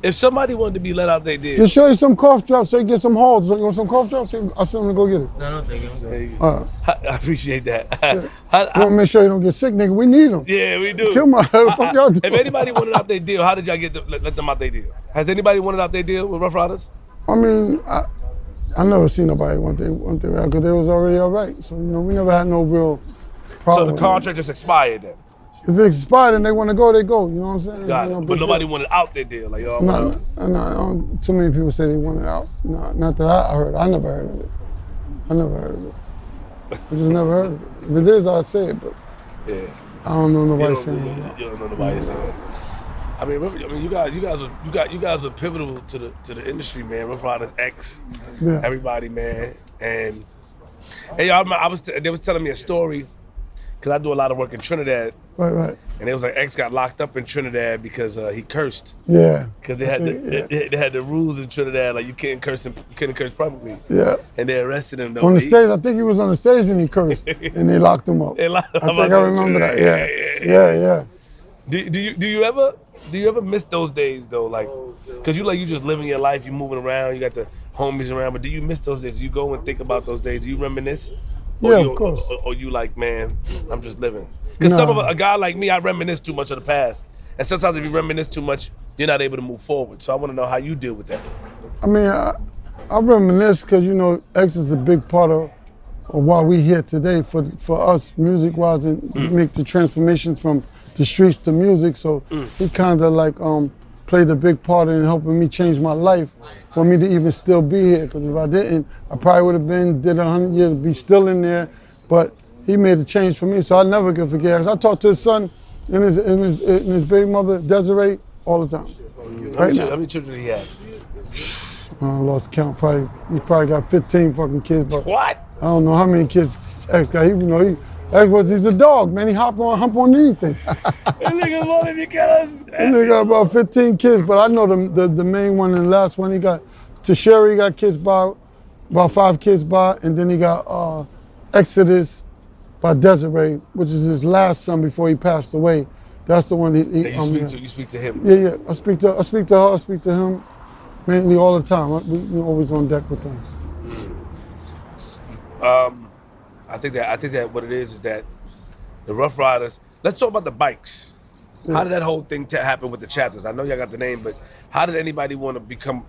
If somebody wanted to be let out, they did. Just show you some cough drops so you get some halls. You want some cough drops? I'll send them to go get it. No, thank you. There you go. All right. I appreciate that. You want to make sure you don't get sick, nigga? We need them. Yeah, we do. Kill my fuck y'all do. If anybody wanted out their deal, how did y'all let them out their deal? Has anybody wanted out their deal with Ruff Ryders? I mean, I never seen nobody want their out because they was already all right. So, you know, we never had no real So problem. the contract just expired then. If it expired and they want to go, they go. You know what I'm saying? Got You know, it. But nobody wanted out their deal. Like, yo, I'm out. No, too many people say they want it out. No, not that I heard. I never heard of it. I just never heard of it. If it is, I'd say it, but Yeah. I don't know You nobody don't, saying it. you don't know nobody saying it. I mean, you guys are pivotal to the industry, man. Ruff Ryders X, Yeah. everybody, man. And y'all, they was telling me a story because I do a lot of work in Trinidad, Right. and it was like X got locked up in Trinidad because he cursed. Yeah. Because they had the rules in Trinidad, like you couldn't curse publicly. Yeah. And they arrested him though. On the stage, I think he was on the stage and he cursed, and they locked him up. They locked him I up think I remember that. Yeah. Do you ever miss those days though? Like, cause you just living your life, you moving around, you got the homies around, but do you miss those days? Do you go and think about those days? Do you reminisce? Yeah, of course. Or you like, man, I'm just living. Cause some of a guy like me, I reminisce too much of the past, and sometimes if you reminisce too much, you're not able to move forward. So I want to know how you deal with that. I mean, I reminisce because, you know, X is a big part of why we here today for us music-wise and make the transformations from the streets to music. So he kind of like played a big part in helping me change my life for me to even still be here. Because if I didn't, I probably would have did 100 years, be still in there. But he made a change for me, so I never can forget. 'Cause I talk to his son and his baby mother, Desiree, all the time. How many children do he has? I lost count. He probably got 15 fucking kids. But What? I don't know how many kids X got. He's a dog, man. He hump on anything. That nigga wanted me because. That nigga got about 15 kids, but I know the main one and the last one. He got Tasheri, he got kids by about 5 kids by, and then he got Exodus by Desiree, which is his last son before he passed away. That's the one You speak to him. Yeah. I speak to her. I speak to him mainly all the time. We're always on deck with them. I think that what it is that the Ruff Ryders. Let's talk about the bikes. Yeah. How did that whole thing happen with the chapters? I know y'all got the name, but how did anybody want to become?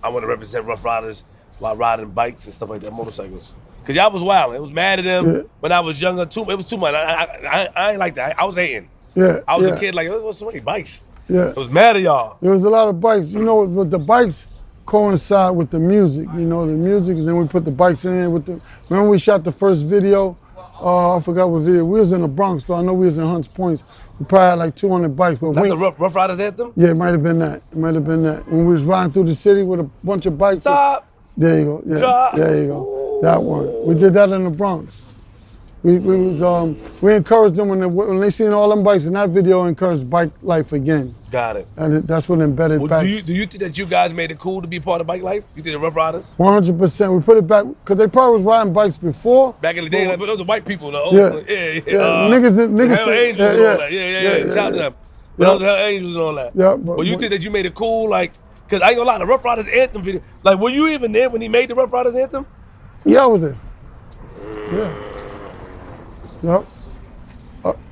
I want to represent Ruff Ryders while riding bikes and stuff like that, motorcycles. Cause y'all was wild. It was mad at them when I was younger too. It was too much. I ain't like that. I was hating. Yeah. I was a kid like, what's so many bikes? Yeah. It was mad at y'all. There was a lot of bikes. You know, but the bikes coincide with the music. You know, the music, and then we put the bikes in there with the. Remember we shot the first video I forgot what video. We was in the Bronx, though. I know we was in Hunts Points. We probably had like 200 bikes. But Not the Ruff Ryders anthem? yeah, it might have been that. It might have been that. When we was riding through the city with a bunch of bikes. Stop. There you go. Yeah, Drop. there you go. That one. We did that in the Bronx. We encouraged them when they seen all them bikes in that video. Encouraged bike life again. Got it. And that's what embedded Well, back. do you think that you guys made it cool to be part of bike life? You think the Ruff Ryders? 100%. We put it back because they probably was riding bikes before. Back in the day, but those are white people. Though. Yeah. Niggas Niggas. Hell Angels and all that. Yeah. Shout out to them. But those Hell Angels and all that. Yeah, but you think that you made it cool, like, because I ain't gonna lie, the Ruff Ryders anthem video, like, were you even there when he made the Ruff Ryders anthem? Yeah, I was there. Yeah. Yep.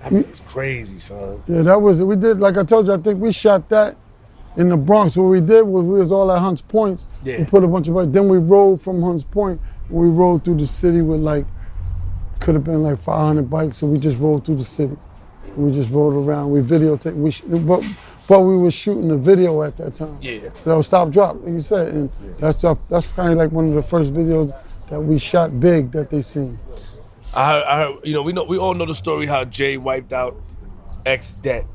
I mean, it's crazy, son. Yeah, that was it. We did, like I told you, I think we shot that in the Bronx. What we did was we was all at Hunts Points. Yeah. We put a bunch of bikes. Then we rode from Hunts Point and we rode through the city with like, could have been like 500 bikes. So we just rode through the city. We just rode around. We videotaped. But we were shooting a video at that time. Yeah. So that was Stop Drop, like you said. And that's kind of like one of the first videos that we shot big that they seen. I heard, we all know the story how Jay wiped out X debt.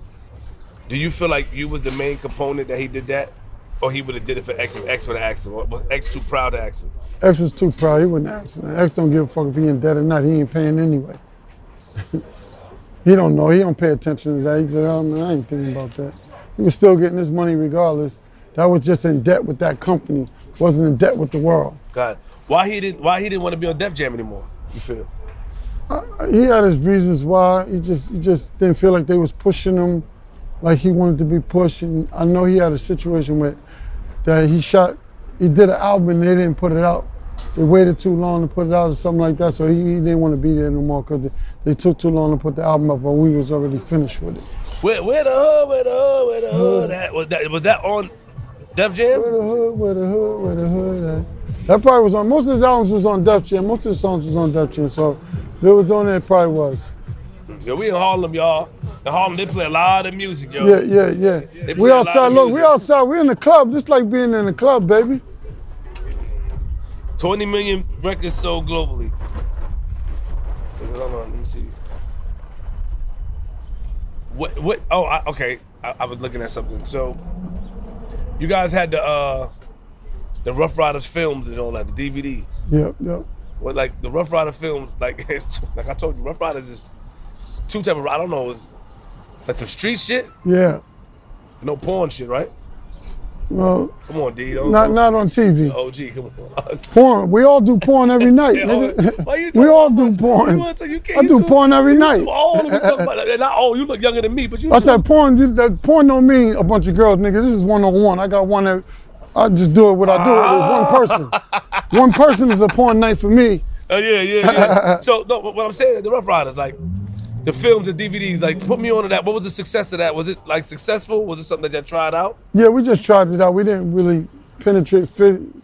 Do you feel like you was the main component that he did that? Or he would have did it for X if X would have asked him? Or was X too proud to ask him? X was too proud, he wouldn't ask him. X don't give a fuck if he in debt or not, he ain't paying anyway. He don't know, he don't pay attention to that. He said, oh man, I ain't thinking about that. He was still getting his money regardless. That was just in debt with that company, wasn't in debt with the world. God, why he didn't want to be on Def Jam anymore, you feel? He had his reasons why. He just didn't feel like they was pushing him like he wanted to be pushed. And I know he had a situation where that he did an album and they didn't put it out. They waited too long to put it out or something like that, so he didn't want to be there no more because they took too long to put the album up, but we was already finished with it. Where the hood, was that on Def Jam? Where the hood at? That probably was on, most of his albums was on Def Jam, most of his songs was on Def Jam, so if it was on there, it probably was. Yo, we in Harlem, y'all. In Harlem, they play a lot of music, yo. Yeah. We outside, look, we outside, we in the club. This like being in the club, baby. 20 million records sold globally. Hold on, let me see. What, okay, I was looking at something. So, you guys had the Ruff Ryders films and all that, the DVD. Yep. Well, like the Ruff Ryder films, like like I told you, Ruff Ryders is two type of, I don't know, it's like some street shit, Yeah. no porn shit, right? Well, Come on, D. not on TV. OG, come on. Porn. We all do porn every night, nigga. Why you We all talking do about- porn. You can't- I you do too- porn every you night. too old to be talking about that. Not old, you look younger than me, but you I said porn. That porn don't mean a bunch of girls, nigga. This is one-on-one. I got one that I just do it what I do it with one person. One person is a porn night for me. Oh, yeah. So, no, what I'm saying is the Ruff Ryders, like, the films and DVDs, like, put me on to that. What was the success of that? Was it, like, successful? Was it something that you tried out? Yeah, we just tried it out. We didn't really penetrate,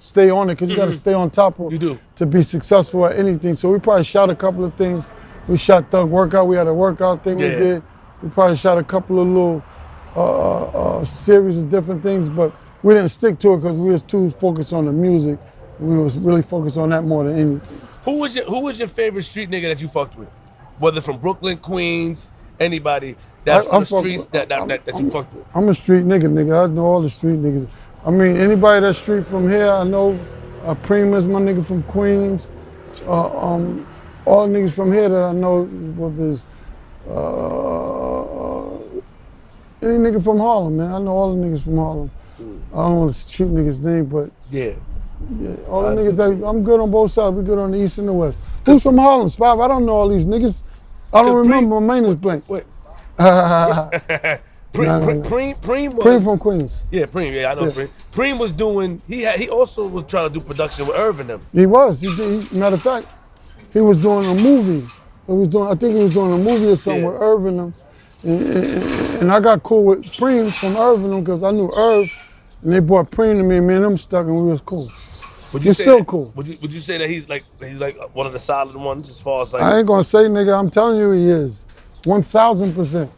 stay on it, because you got to stay on top of You do. to be successful at anything. So we probably shot a couple of things. We shot Thug Workout. We had a workout thing we Yeah. did. We probably shot a couple of little series of different things, but we didn't stick to it because we was too focused on the music. We was really focused on that more than anything. Who was your favorite street nigga that you fucked with? Whether from Brooklyn, Queens, anybody that's from the streets that you fucked with? I'm a street nigga. I know all the street niggas. I mean, anybody that's street from here, I know. Prima's my nigga from Queens. All the niggas from here that I know, any nigga from Harlem, man. I know all the niggas from Harlem. I don't want to shoot niggas' name, but Yeah. all the niggas that I'm good on both sides. We good on the east and the west. Who's from Harlem, Spab? I don't know all these niggas. I don't remember. My main is blank. Wait. No. Preem was Preem from Queens. Yeah, Preem. Yeah, I know Preem. Preem was doing. He also was trying to do production with Irv and them. He was. Matter of fact, he was doing a movie. I think he was doing a movie or something with Irv and them. And I got cool with Preem from Irv and them because I knew Irv, and they brought Preem to me, and me and them stuck, and we was cool. Would you We're say still that, cool. Would you say that he's like one of the solid ones as far as like? I ain't gonna say, nigga. I'm telling you, he is 1,000%.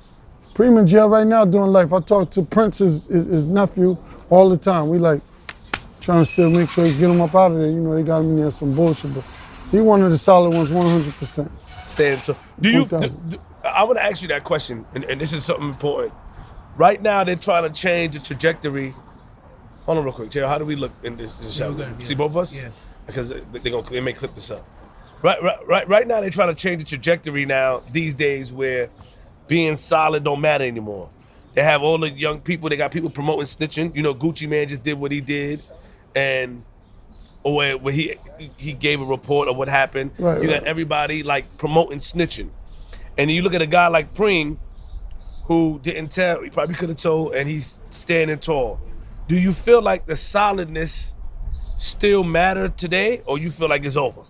Preem in jail right now doing life. I talk to Prince, his nephew, all the time. We like trying to still make sure he get him up out of there. You know, they got him in there some bullshit, but he one of the solid ones, 100%. Stand tall. Do you? 1,000. I want to ask you that question, and this is something important. Right now, they're trying to change the trajectory. Hold on real quick, Jay. How do we look in this show? See both of us? Yeah. Because they may clip this up. Right now, they're trying to change the trajectory now these days where being solid don't matter anymore. They have all the young people. They got people promoting snitching. You know, Gucci Man just did what he did, and where he gave a report of what happened. You got everybody like promoting snitching, and you look at a guy like Preem, who didn't tell. He probably could have told, and he's standing tall. Do you feel like the solidness still matter today, or you feel like it's over?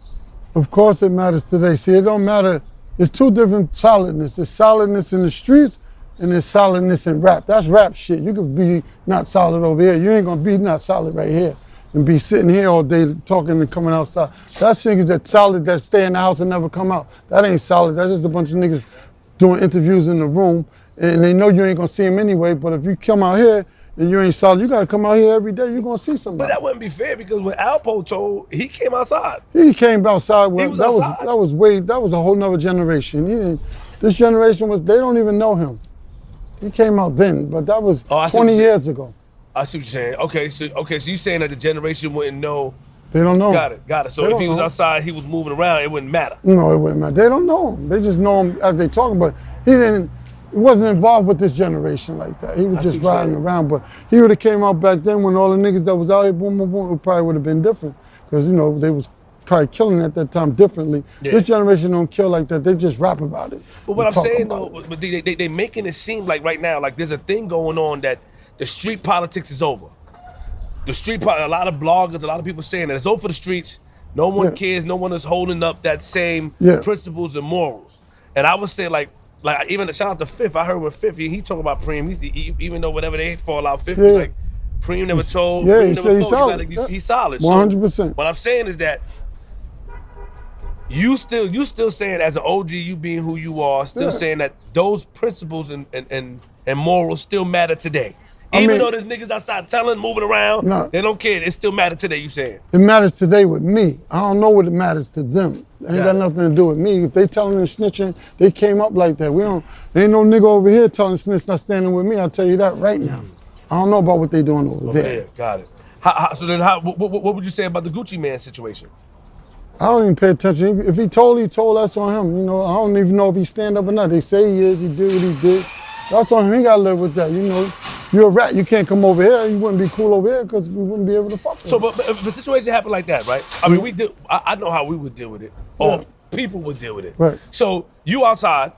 Of course it matters today. See, it don't matter. There's two different solidness. There's solidness in the streets and there's solidness in rap. That's rap shit. You could be not solid over here. You ain't gonna be not solid right here and be sitting here all day talking and coming outside. That shit is that solid that stay in the house and never come out. That ain't solid. That's just a bunch of niggas doing interviews in the room and they know you ain't gonna see them anyway, but if you come out here and you ain't solid, you gotta come out here every day, you're gonna see somebody. But that wouldn't be fair because when Alpo told, he came outside. He came outside, well, He was outside. that was a whole nother generation. This generation they don't even know him. He came out then, but that was 20 years ago. I see what you're saying. Okay, so you're saying that the generation wouldn't know. They don't know Got him. it. So if he was outside, he was moving around, it wouldn't matter. No, it wouldn't matter. They don't know him. They just know him as they talk, but he wasn't involved with this generation like that. He was just riding around, but he would have came out back then when all the niggas that was out here, boom, boom, boom, it probably would have been different. Because, they was probably killing at that time differently. Yeah. This generation don't kill like that. They just rap about it. But what I'm saying, though, but they making it seem like right now, like there's a thing going on that the street politics is over. A lot of bloggers, a lot of people saying that it's over for the streets. No one cares. No one is holding up that same principles and morals. And I would say, like even shout out to Fifth. I heard with Fifth, he talk about Preem. Even though whatever they fall out, 50, like Preem never told. Yeah, he said he's solid. He's solid. 100%. What I'm saying is that you still saying as an OG, you being who you are, still saying that those principles and morals still matter today. Even though there's niggas outside telling, moving around, they don't care. It still matter today, you saying? It matters today with me. I don't know what it matters to them. It ain't got nothing to do with me. If they telling and snitching, they came up like that. There ain't no nigga over here telling snitch not standing with me. I'll tell you that right now. I don't know about what they doing over there. Got it. What would you say about the Gucci Man situation? I don't even pay attention. If he told, that's on him. I don't even know if he stand up or not. They say he is, he did what he did. That's on him, he gotta live with that, You're a rat, you can't come over here. You wouldn't be cool over here because we wouldn't be able to fuck with So, but if a situation happened like that, right? I mean, I know how we would deal with it, or people would deal with it. Right. So, you outside,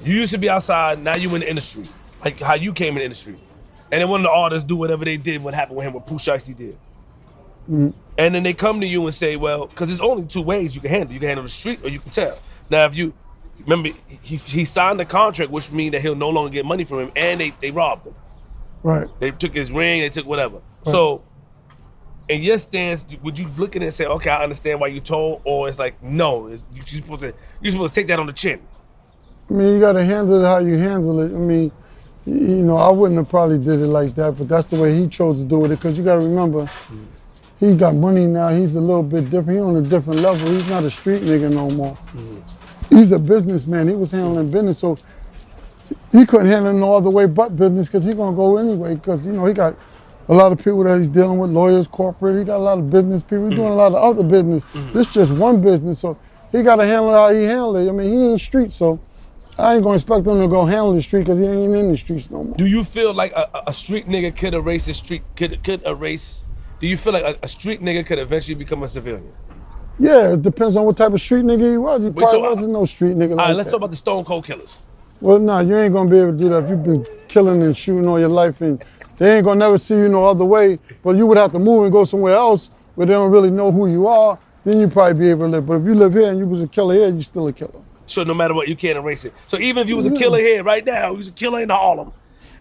you used to be outside, now you in the industry, like how you came in the industry. And then one of the artists do whatever they did, what happened with him, what Pooh Shiesty did. And then they come to you and say, well, because there's only two ways you can handle it. You can handle the street or you can tell. Now, if you, remember, he signed a contract, which means that he'll no longer get money from him, and they robbed him. Right. They took his ring, they took whatever. Right. So, in your stance, would you look at it and say, okay, I understand why you told, or it's like, no, you're supposed to take that on the chin? I mean, you gotta handle it how you handle it. I mean, I wouldn't have probably did it like that, but that's the way he chose to do it, because you gotta remember, he got money now, he's a little bit different, he's on a different level, he's not a street nigga no more. He's a businessman, he was handling business, so he couldn't handle it no other way but business, because he's gonna go anyway, because he got a lot of people that he's dealing with, lawyers, corporate, he got a lot of business people, he's doing a lot of other business. This just one business, so he gotta handle it how he handle it. I mean, he ain't street, so I ain't gonna expect him to go handle the street because he ain't in the streets no more. Do you feel like a street nigga could erase his street, do you feel like a street nigga could eventually become a civilian? Yeah, it depends on what type of street nigga he was. He probably wasn't no street nigga like that. All right, let's talk about the Stone Cold Killers. Well, nah, you ain't gonna be able to do that if you've been killing and shooting all your life, and they ain't gonna never see you no other way, but you would have to move and go somewhere else where they don't really know who you are, then you'd probably be able to live. But if you live here and you was a killer here, you're still a killer. So no matter what, you can't erase it. So even if you was a killer here right now, you was a killer in Harlem,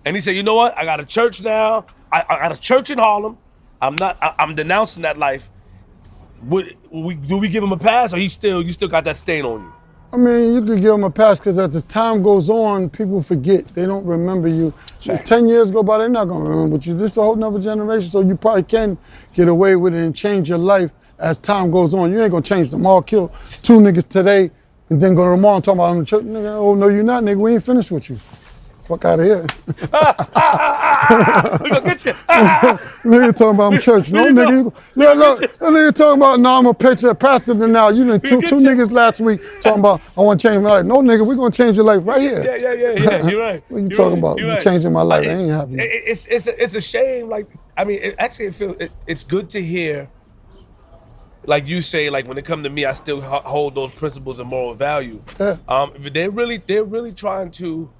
and he said, you know what, I got a church now, I got a church in Harlem, I'm denouncing that life. Do we give him a pass, or you still got that stain on you? I mean, you could give him a pass because as time goes on, people forget. They don't remember you. 10 years go by, they're not gonna remember you. This is a whole nother generation, so you probably can get away with it and change your life as time goes on. You ain't gonna change tomorrow, kill 2 niggas today, and then go tomorrow and talk about them in the church. Nigga, oh no, you not, nigga. We ain't finished with you. Fuck out of here. We gonna get you. Nigga talking about church. No, nigga. Look, that nigga talking about, no, I'm a pastor than now. You done two niggas last week talking about, I want to change my life. No, nigga, we gonna change your life right here. Yeah. You're right. What you talking about? You're right. Changing my life. I ain't happy. It's a shame. Like, I mean, it's good to hear. Like you say, like when it comes to me, I still hold those principles and moral value. Yeah. But they're really trying to.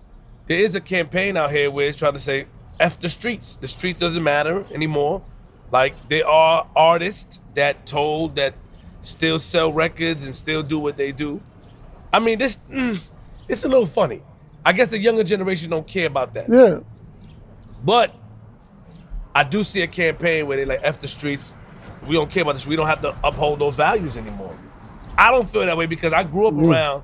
There is a campaign out here where it's trying to say, F the streets. The streets doesn't matter anymore. Like, there are artists that still sell records and still do what they do. I mean, it's a little funny. I guess the younger generation don't care about that. Yeah. But I do see a campaign where they like, F the streets. We don't care about this. We don't have to uphold those values anymore. I don't feel that way because I grew up around,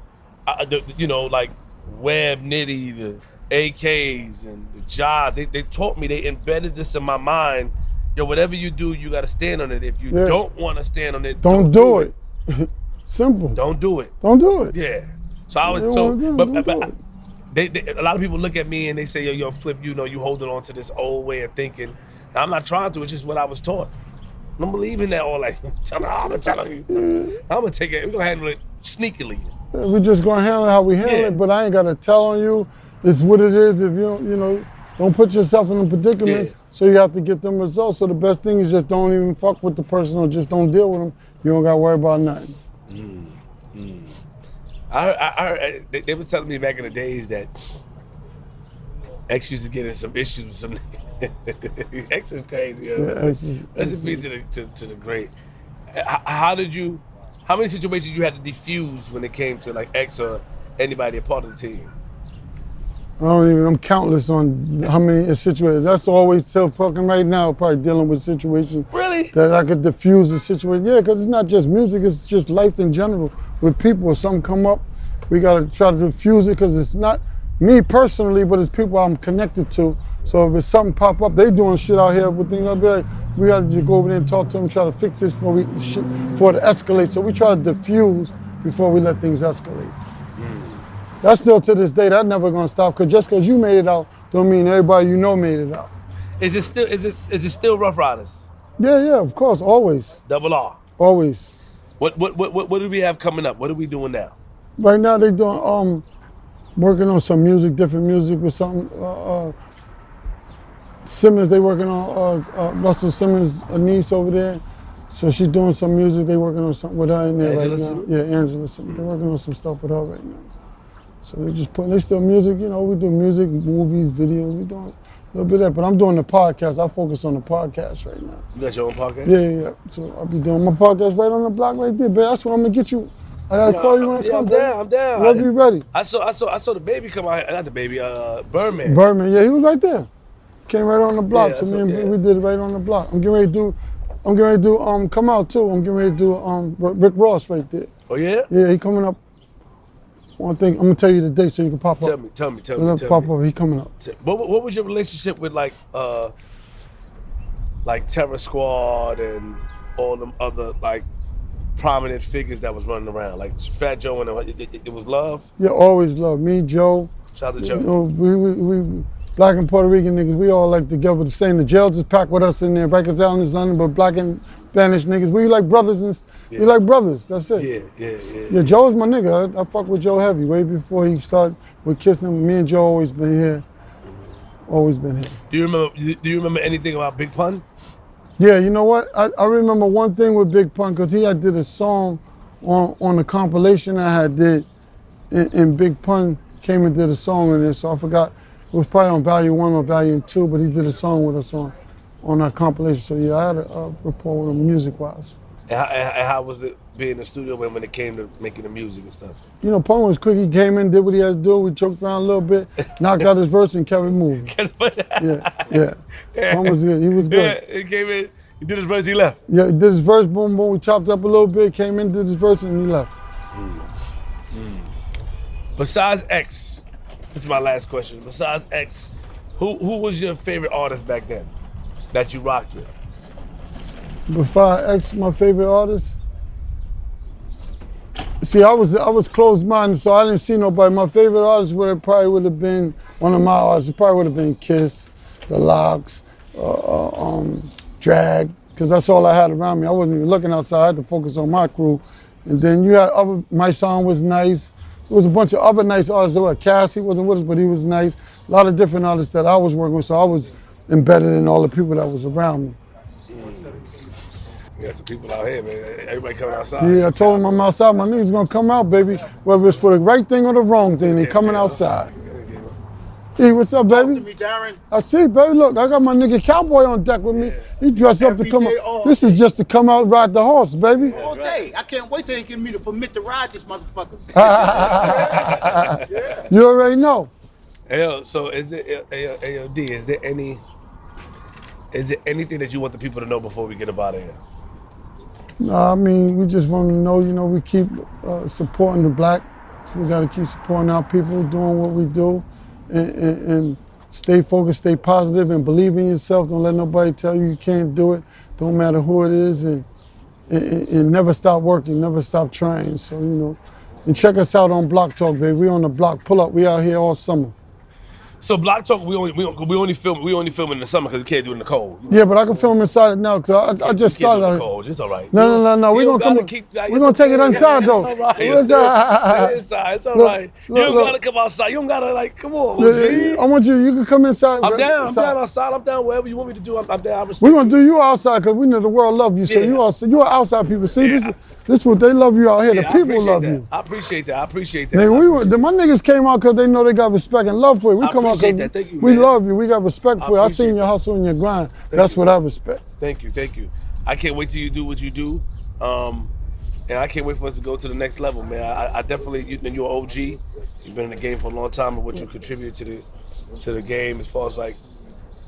like Web, Nitty, the AKs and the Jayz. They taught me, they embedded this in my mind. Yo, whatever you do, you got to stand on it. If you don't want to stand on it, don't do it. Simple. Don't do it. Don't do it. Yeah. So I was a lot of people look at me and they say, yo, Flip, you holding on to this old way of thinking. Now, I'm not trying to. It's just what I was taught. I don't believe in that all like, I'm telling you. I'm going to take it. We're going to handle it sneakily. We're just going to handle it how we handle it, but I ain't got to tell on you. It's what it is. If you don't put yourself in the predicaments, so you have to get them results. So the best thing is just don't even fuck with the person or just don't deal with them. You don't got to worry about nothing. I heard, they was telling me back in the days that X used to get in some issues with some X is crazy. That's a piece to the great. How many situations you had to defuse when it came to like X or anybody a part of the team? I'm countless on how many situations. That's always still fucking right now, probably dealing with situations. Really? That I could diffuse the situation. Yeah, because it's not just music, it's just life in general. With people, if something come up, we gotta try to diffuse it because it's not me personally, but it's people I'm connected to. So if it's something pop up, they doing shit out here with things, I'll be like, we gotta just go over there and talk to them, try to fix this before it escalates. So we try to diffuse before we let things escalate. That's still to this day, that's never gonna stop, because just because you made it out, don't mean everybody you know made it out. Is it still Ruff Ryders? Yeah, of course, always. Double R. Always. What do we have coming up? What are we doing now? Right now they doing working on some music, different music with something. Simmons, they working on Russell Simmons' niece over there. So she's doing some music, they working on something with her in there Angela right now. Simmons? Yeah, Angela Simmons. They're working on some stuff with her right now. So they still music, we do music, movies, videos, we doing a little bit of that. But I'm doing the podcast. I focus on the podcast right now. You got your own podcast? Yeah. So I'll be doing my podcast right on the block right there, babe. That's what I'm gonna get you. I gotta call you when I come. I'm down. Whenever you ready. I saw the baby come out. Not the baby. Birdman. Birdman, yeah, he was right there. Came right on the block. Yeah, So me and we did it right on the block. I'm getting ready to do come out too. I'm getting ready to do Rick Ross right there. Oh yeah? Yeah, he coming up. One thing, I'm gonna tell you the date so you can pop up. Tell me. Pop up, he coming up. What was your relationship with like Terror Squad and all them other like prominent figures that was running around, like Fat Joe and it was love? Yeah, always love. Me, Joe. Shout out to Joe. We Black and Puerto Rican niggas, we all like together the same. The jails is packed with us in there. Rikers Island is nothing but Black and Spanish niggas. We like brothers we like brothers. That's it. Yeah, Joe's my nigga. I fuck with Joe heavy. Way before he started with kissing, me and Joe always been here. Always been here. Do you remember anything about Big Pun? Yeah, you know what? I remember one thing with Big Pun, because he had did a song on a compilation I had did, and Big Pun came and did a song in there, so I forgot. It was probably on Volume 1 or Volume 2, but he did a song with us on our compilation. So yeah, I had a rapport with him music-wise. And how was it being in the studio when it came to making the music and stuff? You know, Pun was quick. He came in, did what he had to do. We choked around a little bit, knocked out his verse, and kept it moving. Yeah. Pun was good. He was good. Yeah, he came in, he did his verse, he left. Yeah, he did his verse, boom, boom. We chopped up a little bit, came in, did his verse, and he left. Besides X, this is my last question. Besides X, who was your favorite artist back then that you rocked with? Before I ask my favorite artist, see, I was closed-minded, so I didn't see nobody. My favorite artist probably would have been one of my artists. It probably would have been Kiss, The Lox, Drag, because that's all I had around me. I wasn't even looking outside. I had to focus on my crew. And then you had my song was nice. There was a bunch of other nice artists. Cassie wasn't with us, but he was nice. A lot of different artists that I was working with, so I was embedded in all the people that was around me. We got some people out here, man. Everybody coming outside. Yeah, I told them I'm outside. My niggas gonna come out, baby. Whether it's for the right thing or the wrong thing, they coming outside. Hey, what's up, baby? Talk to me, Darren. I see, baby. Look, I got my nigga Cowboy on deck with me. He dressed up to come Every day, out. all This is just to come out and ride the horse, baby. All day. I can't wait till they give me the permit to ride this motherfuckers. You already know. Hey, so is there, D, is there anything that you want the people to know before we get up out of here? No, I mean, we just want to know, you know, we keep supporting the black. We got to keep supporting our people, doing what we do, and stay focused, stay positive, and believe in yourself. Don't let nobody tell you you can't do it. Don't matter who it is, and never stop working, never stop trying. So, you know, and check us out on Block Talk, baby. We on the block. Pull up. We out here all summer. So Block Talk, we only film in the summer because we can't do it in the cold. Yeah, but I can film inside it now because I just started. In the cold. It's all right. No. We're gonna come. We're gonna take it inside though. It's all right. Inside. It's all right. You don't gotta come outside. You don't gotta come on. G. I want you. You can come inside. I'm down. I'm down outside. I'm down wherever you want me to do. I'm down. I respect We're gonna do you outside because we know the world love you. So you are outside people. See this what they love you out here. The people love you. I appreciate that. Nigga, my niggas came out because they know they got respect and love for you. We come out because we love you. We got respect for you. I seen your hustle and your grind. That's what I respect. Thank you. I can't wait till you do what you do. And I can't wait for us to go to the next level, man. I definitely, you're an OG. You've been in the game for a long time, and what you contribute to the game as far as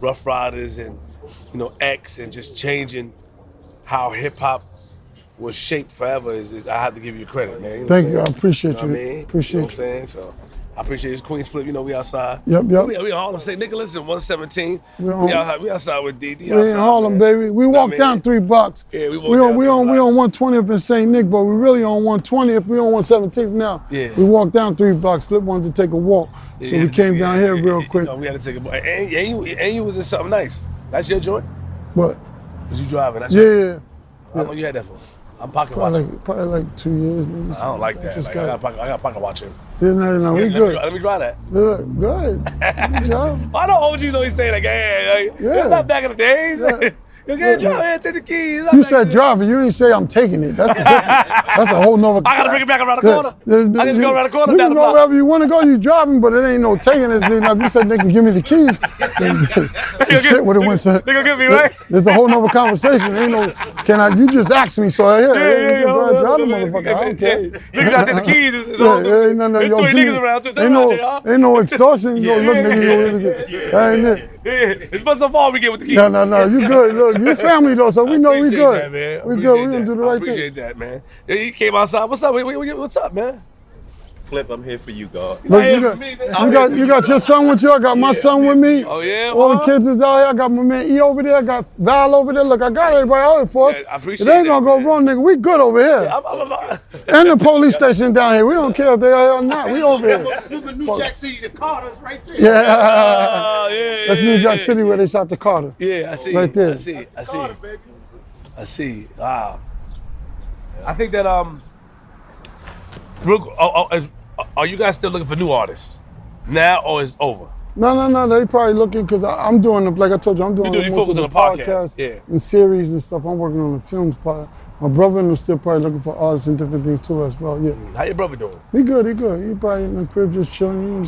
Ruff Ryders and X and just changing how hip hop was shaped forever is I have to give you credit, man. Thank you. I appreciate you. What I mean? Appreciate you. Know what I'm saying? So I appreciate this QUEENZFLIP. We outside. Yep. We in Harlem. St. Nicholas in 117. We outside with Dee. We in Harlem, baby. We walked down 3 blocks. Yeah, we on 120th in St. Nick, but we really on 120th. We on 117th now. Yeah. We walked down 3 blocks. Flip wanted to take a walk, so we came down here real quick. We had to take a walk. And you was in something nice. That's your joint? What? Was you driving? That's yeah. How long you had that for? I'm pocket watching. Probably like 2 years, maybe. I don't like that. I got pocket watching. Yeah, no, we good. Let me try that. Good. Good job. I know OGs always say it's not back in the days. Yeah. You can't drive, take the keys. You said driving, you didn't say I'm taking it. That's a whole nother. I gotta bring it back around the corner. I just go around the corner. You can go wherever you want to go. You driving, but it ain't no taking it. If you said they can give me the keys, shit would have went. They gonna give me right. There's a whole nother conversation. Ain't no. Can I? You just asked me, so you can drive the motherfucker. I don't care. Niggas out take the keys. It's ain't no. There's 20 niggas around. Ain't no extortion. You look, nigga. That ain't it. It's but so far we get with the keys. No. You good. Look, you family though, so we know we good. That, man. We good. We gonna do the right thing. I appreciate that, man. He came outside. What's up? What's up, man? Flip, I'm here for you, God. Look, you got your son with you. I got my son with me. Oh yeah. All the kids is out here. I got my man E over there. I got Val over there. Look, I got everybody out here for us. I appreciate it ain't gonna go wrong, nigga. We good over here. And the police station down here. We don't care if they are here or not. We over here. Remember New Jack City, the Carters right there. Yeah. Yeah. That's New Jack City where they shot the Carter. Yeah, I see. Right there. I see. Wow. I think that are you guys still looking for new artists now, or is it over? No. They probably looking because I'm doing like I told you, I'm doing most of the podcast and series and stuff. I'm working on the films part. My brother and them still probably looking for artists and different things too as well. Yeah. How your brother doing? He good. He probably in the crib just chilling.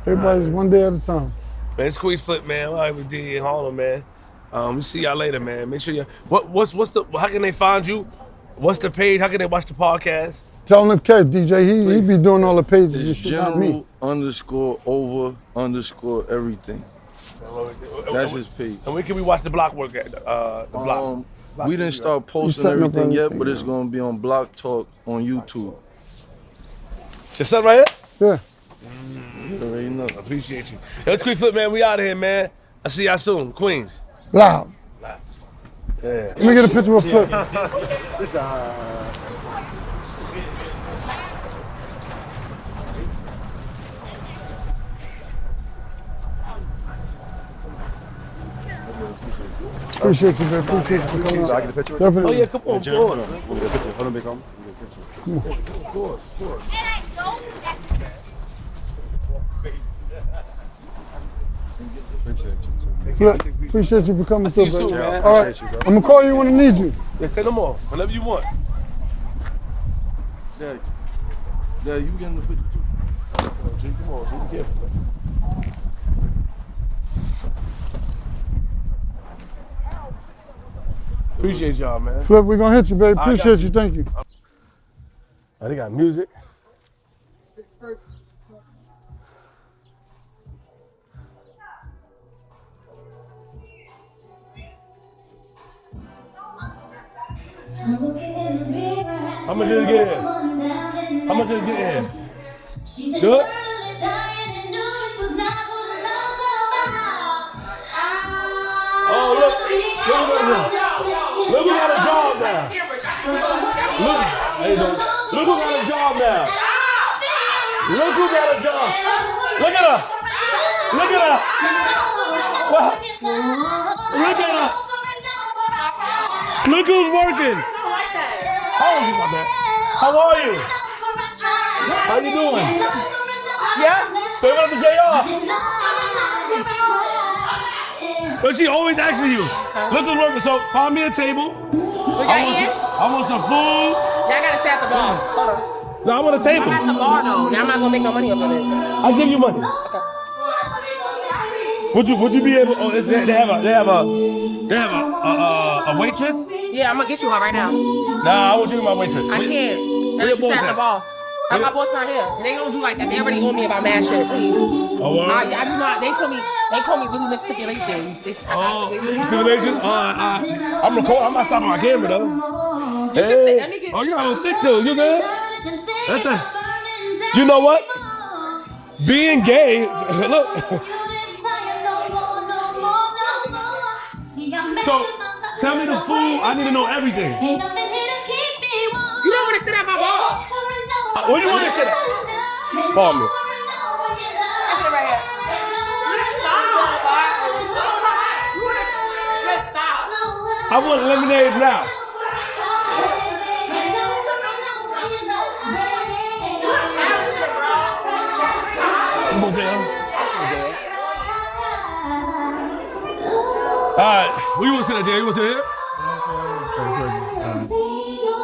Everybody's one day at a time. Man, it's QUEENZFLIP, man. All right, with D in Harlem, man. We see y'all later, man. Make sure you. How can they find you? What's the page? How can they watch the podcast? Tell him, DJ, he be doing all the pages and shit, not me. _over_everything. That's his page. And when can we watch the block work at the block? We didn't start posting everything yet, but it's gonna be on Block Talk on YouTube. It's your son right here? Yeah. You already know. I appreciate you. Yo, it's QUEENZFLIP, man. We out of here, man. I'll see y'all soon. Queens. Loud. Yeah. Let me get a picture of Flip. Appreciate you, man. Appreciate you for coming out. Definitely. Oh yeah, come on, boy. Hold on, big homie. Of course. Flip, appreciate you for coming see through, you soon, man. man. All right, I'm gonna call you when I need you. Yeah, say no more. Whenever you want. Dad, you getting the picture too? Come on, be careful, man. Appreciate y'all, man. Flip, we're gonna hit you, baby. Appreciate you. Thank you. Oh, they got music. How much did it get in? How much did it get in? Good? Oh, look who got a job now. Look who got a job now. Look who got a job. Look at her. Look at her. What? Look at her. Look who's working. How old are you, my man? How are you? How you doing? Yeah. Say what up to JR. But she always asking you. Look who's working. So find me a table. I want some food. Y'all gotta stay at the bar. Hold on. No, I want a table. I'm at the bar though. I'm not gonna make no money off of it. I'll give you money. Okay. Would you be able? Oh, they have a waitress. Yeah, I'm gonna get you one right now. Nah, I want you to be my waitress. I can't. Unless you boss sat at at? the bar. My boss not here. They don't do like that. They already owe me about mad shit, please. Oh, what? I do not. They call me really Miss Stipulation. Stipulation? I'm recording. I'm not stopping my camera though. Hey. Let me get. Oh, you got a little thick too. You good? That's it. You know what? Being gay. Look. So, tell me the food. I need to know everything. You don't want to sit at my bar. Where you want to sit at? Call me. I sit right here. Stop. I want lemonade now. Come on, JL. All right, where you want to sit at, Jay? You want to sit here?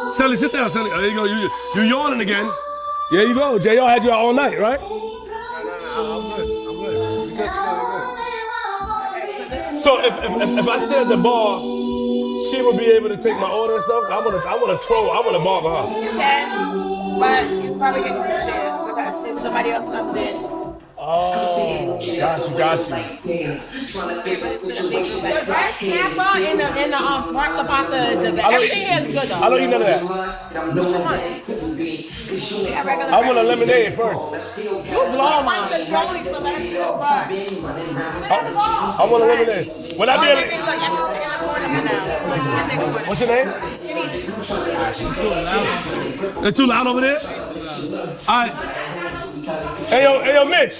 Sally, sit down, Sally. There you go. You yawning again. There you go. JR had you out all night, right? I'm good. So if I sit at the bar, she would be able to take my order and stuff. I want to troll. I want to bother her. You can, but you probably get 2 chairs because if somebody else comes in. Oh, got you. The breast snapper and the pasta pasta is the best. Everything here is good though. I don't eat none of that. What you want? I want a lemonade first. You blow I'm controlling, so let him sit at the bar. I want a lemonade. When I be able Look, you have to stay in the corner for now. You can take the corner. What's your name? It's too loud over there? All right. Hey yo, Mitch.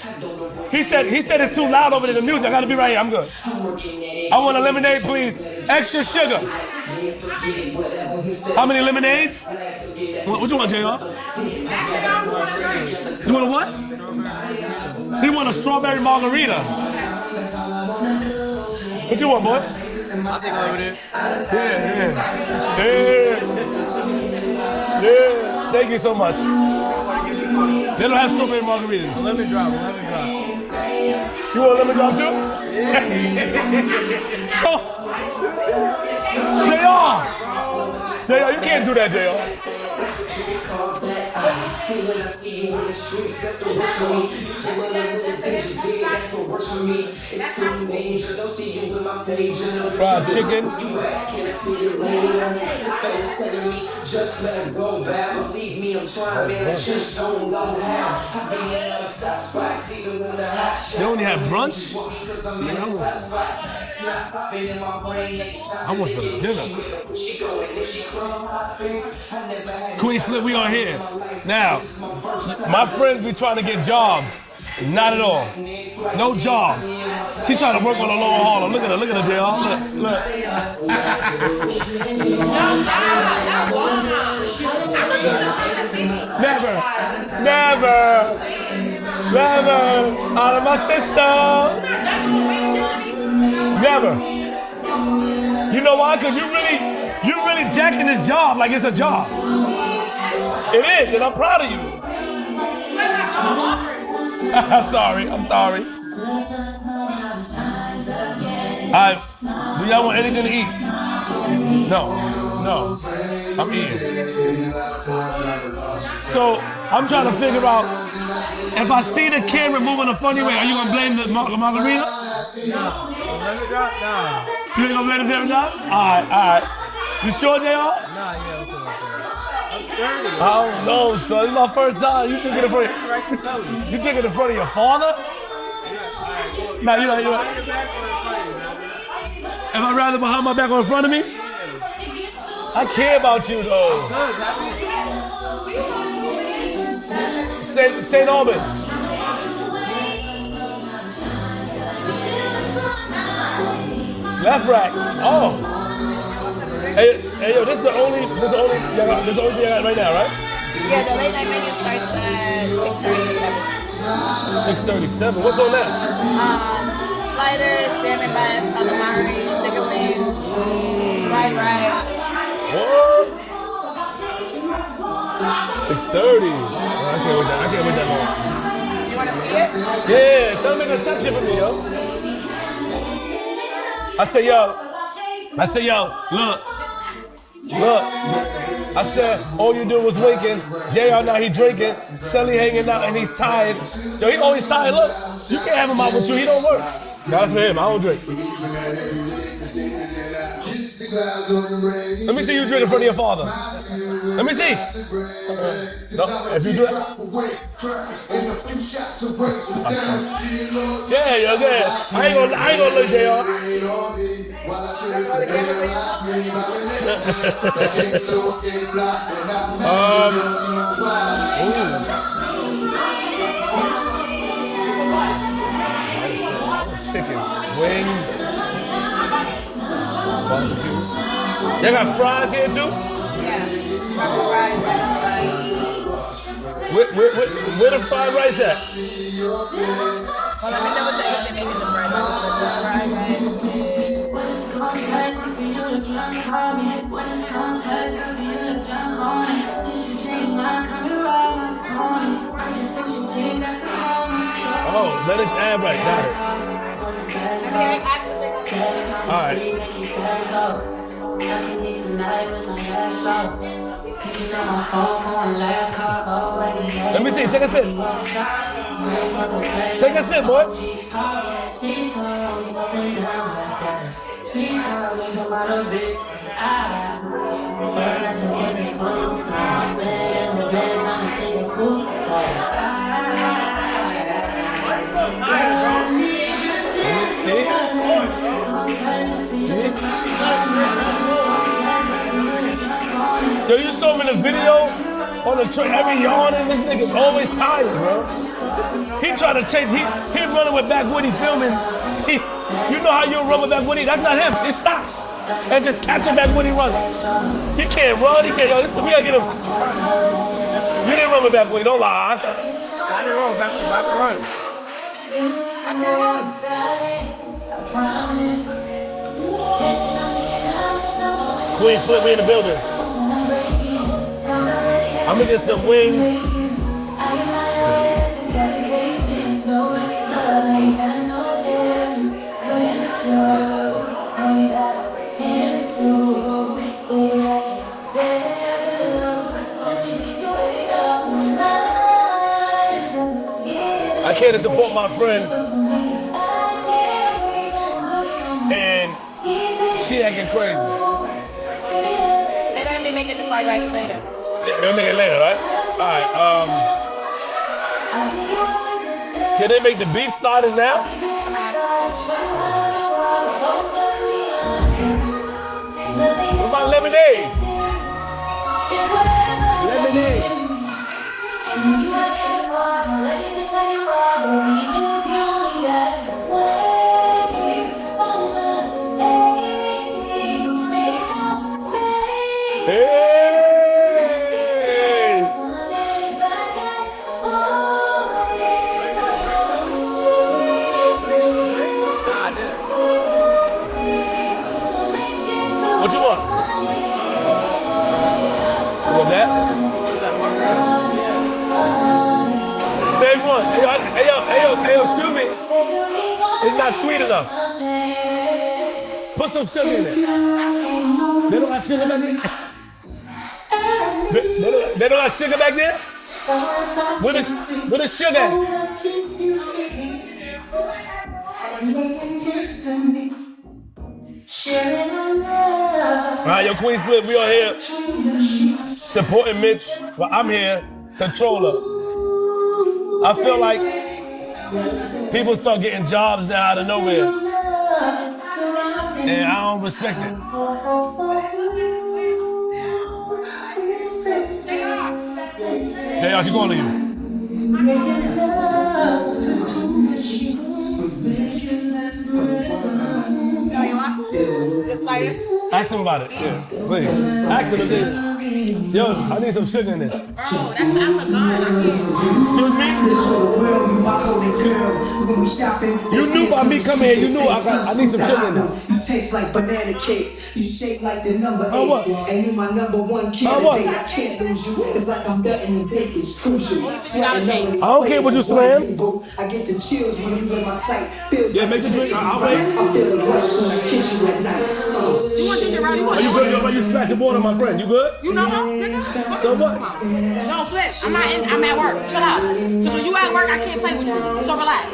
He said it's too loud over there, the music. I gotta be right here, I'm good. I want a lemonade, please. Extra sugar. How many lemonades? What you want, JR? You want a what? He want a strawberry margarita. What you want, boy? I'll take it over there. Yeah. Thank you so much. They don't have strawberry margaritas. Lemon drop. You want a lemon drop too? So, JR, you can't do that, JR. Fried chicken. Just let it go back, believe me, I'm trying, man. I just don't know how. I've been in the top spots, even when the hot shots. They only have brunch? Man, I want some dinner. QUEENZFLIP, we are here. Now, my friends be trying to get jobs. Not at all. No jobs. She trying to work on a long haul. Look at her, JR. Look. Never. Out of my system. Never. You know why? Because you really jacking this job like it's a job. It is, and I'm proud of you. I'm sorry. Do y'all want anything to eat? No. I'm eating. So I'm trying to figure out if I see the camera moving a funny way, are you gonna blame the margarita? No. You ain't gonna blame the camera drop? All right. You sure, JR? Nah, yeah, okay. I'm dirty. I don't know, son. It's my first time. You drinking in front of your father? Nah, you know. Am I rather behind my back or in front of me? I care about you, though. St. Albans. Left rack. Oh. Hey, yo, this is the only thing I got right now, right? Yeah, the late night menu starts at 6:37. What's on that? Sliders, salmon bass, calamari, chicken wings, fried rice. What? 6:30. I can't wait that long. You want to see it? Yeah, tell them to make a section for me, yo. I say, yo, look. I said, all you do was waking. JR now he drinking. Shelly hanging out and he's tired. Yo, he always tired. Look, you can't have him out with you. He don't work. That's for him. I don't drink. Let me see you drink in front of your father. Let me see. No, if you do it. Yeah. I ain't gonna look, JR. Chicken wings, barbecue. They got fries here too? Yeah. Fried rice. Where the fried rice at? Let me know what they make in the fried rice. Oh, let it add right. Got it. All right. Let me see. Take a sip. Take a sip, boy. Yo, you saw him in the video on the train, every yawning. This nigga's always tired, bro. He trying to change. He running with Back Woody filming. You know how you run with Back Woody? That's not him. He stops and just capture Back Woody running. He can't run. He can't. Yo, we gotta get him. You didn't run with Back Woody. Don't lie. I didn't run back run. QUEENZFLIP, we in the building. I'm gonna get some wings. I came to support my friend. And she acting crazy. They don't be making the fried rice later. They'll make it later, right? All right. Can they make the beef starters now? What about lemonade? Lemonade. What you want? You want that? Same one. Hey, excuse me. It's not sweet enough. Put some sugar in it. They don't have sugar back there? They don't have sugar back there? Where is sugar at? All right, yo, QUEENZFLIP, we are here supporting Mitch. Well, I'm here, controller. I feel like people start getting jobs now out of nowhere, and I don't respect it. JR, she going to you. Ask him about it. Yeah, please. Ask him about it. Yo, I need some sugar in this. Bro, that's I'm a gun. Excuse me? You knew by me coming here, you knew I need some sugar in this. You taste like banana cake. You shake like the number 8. What? And you're my number 1 candidate. I can't lose you. It's like I'm betting the bake is crucial. I don't care what you slam. I get the chills when you in my sight. Feels Yeah, make the drink. I'll wait. I feel the rush when I kiss you at night. You want ginger Rowdy? Are you good? Yo, you splashing water, my friend. You good? You know what? So what? No, Flip. I'm at work. Chill out. Because when you at work, I can't play with you. So relax.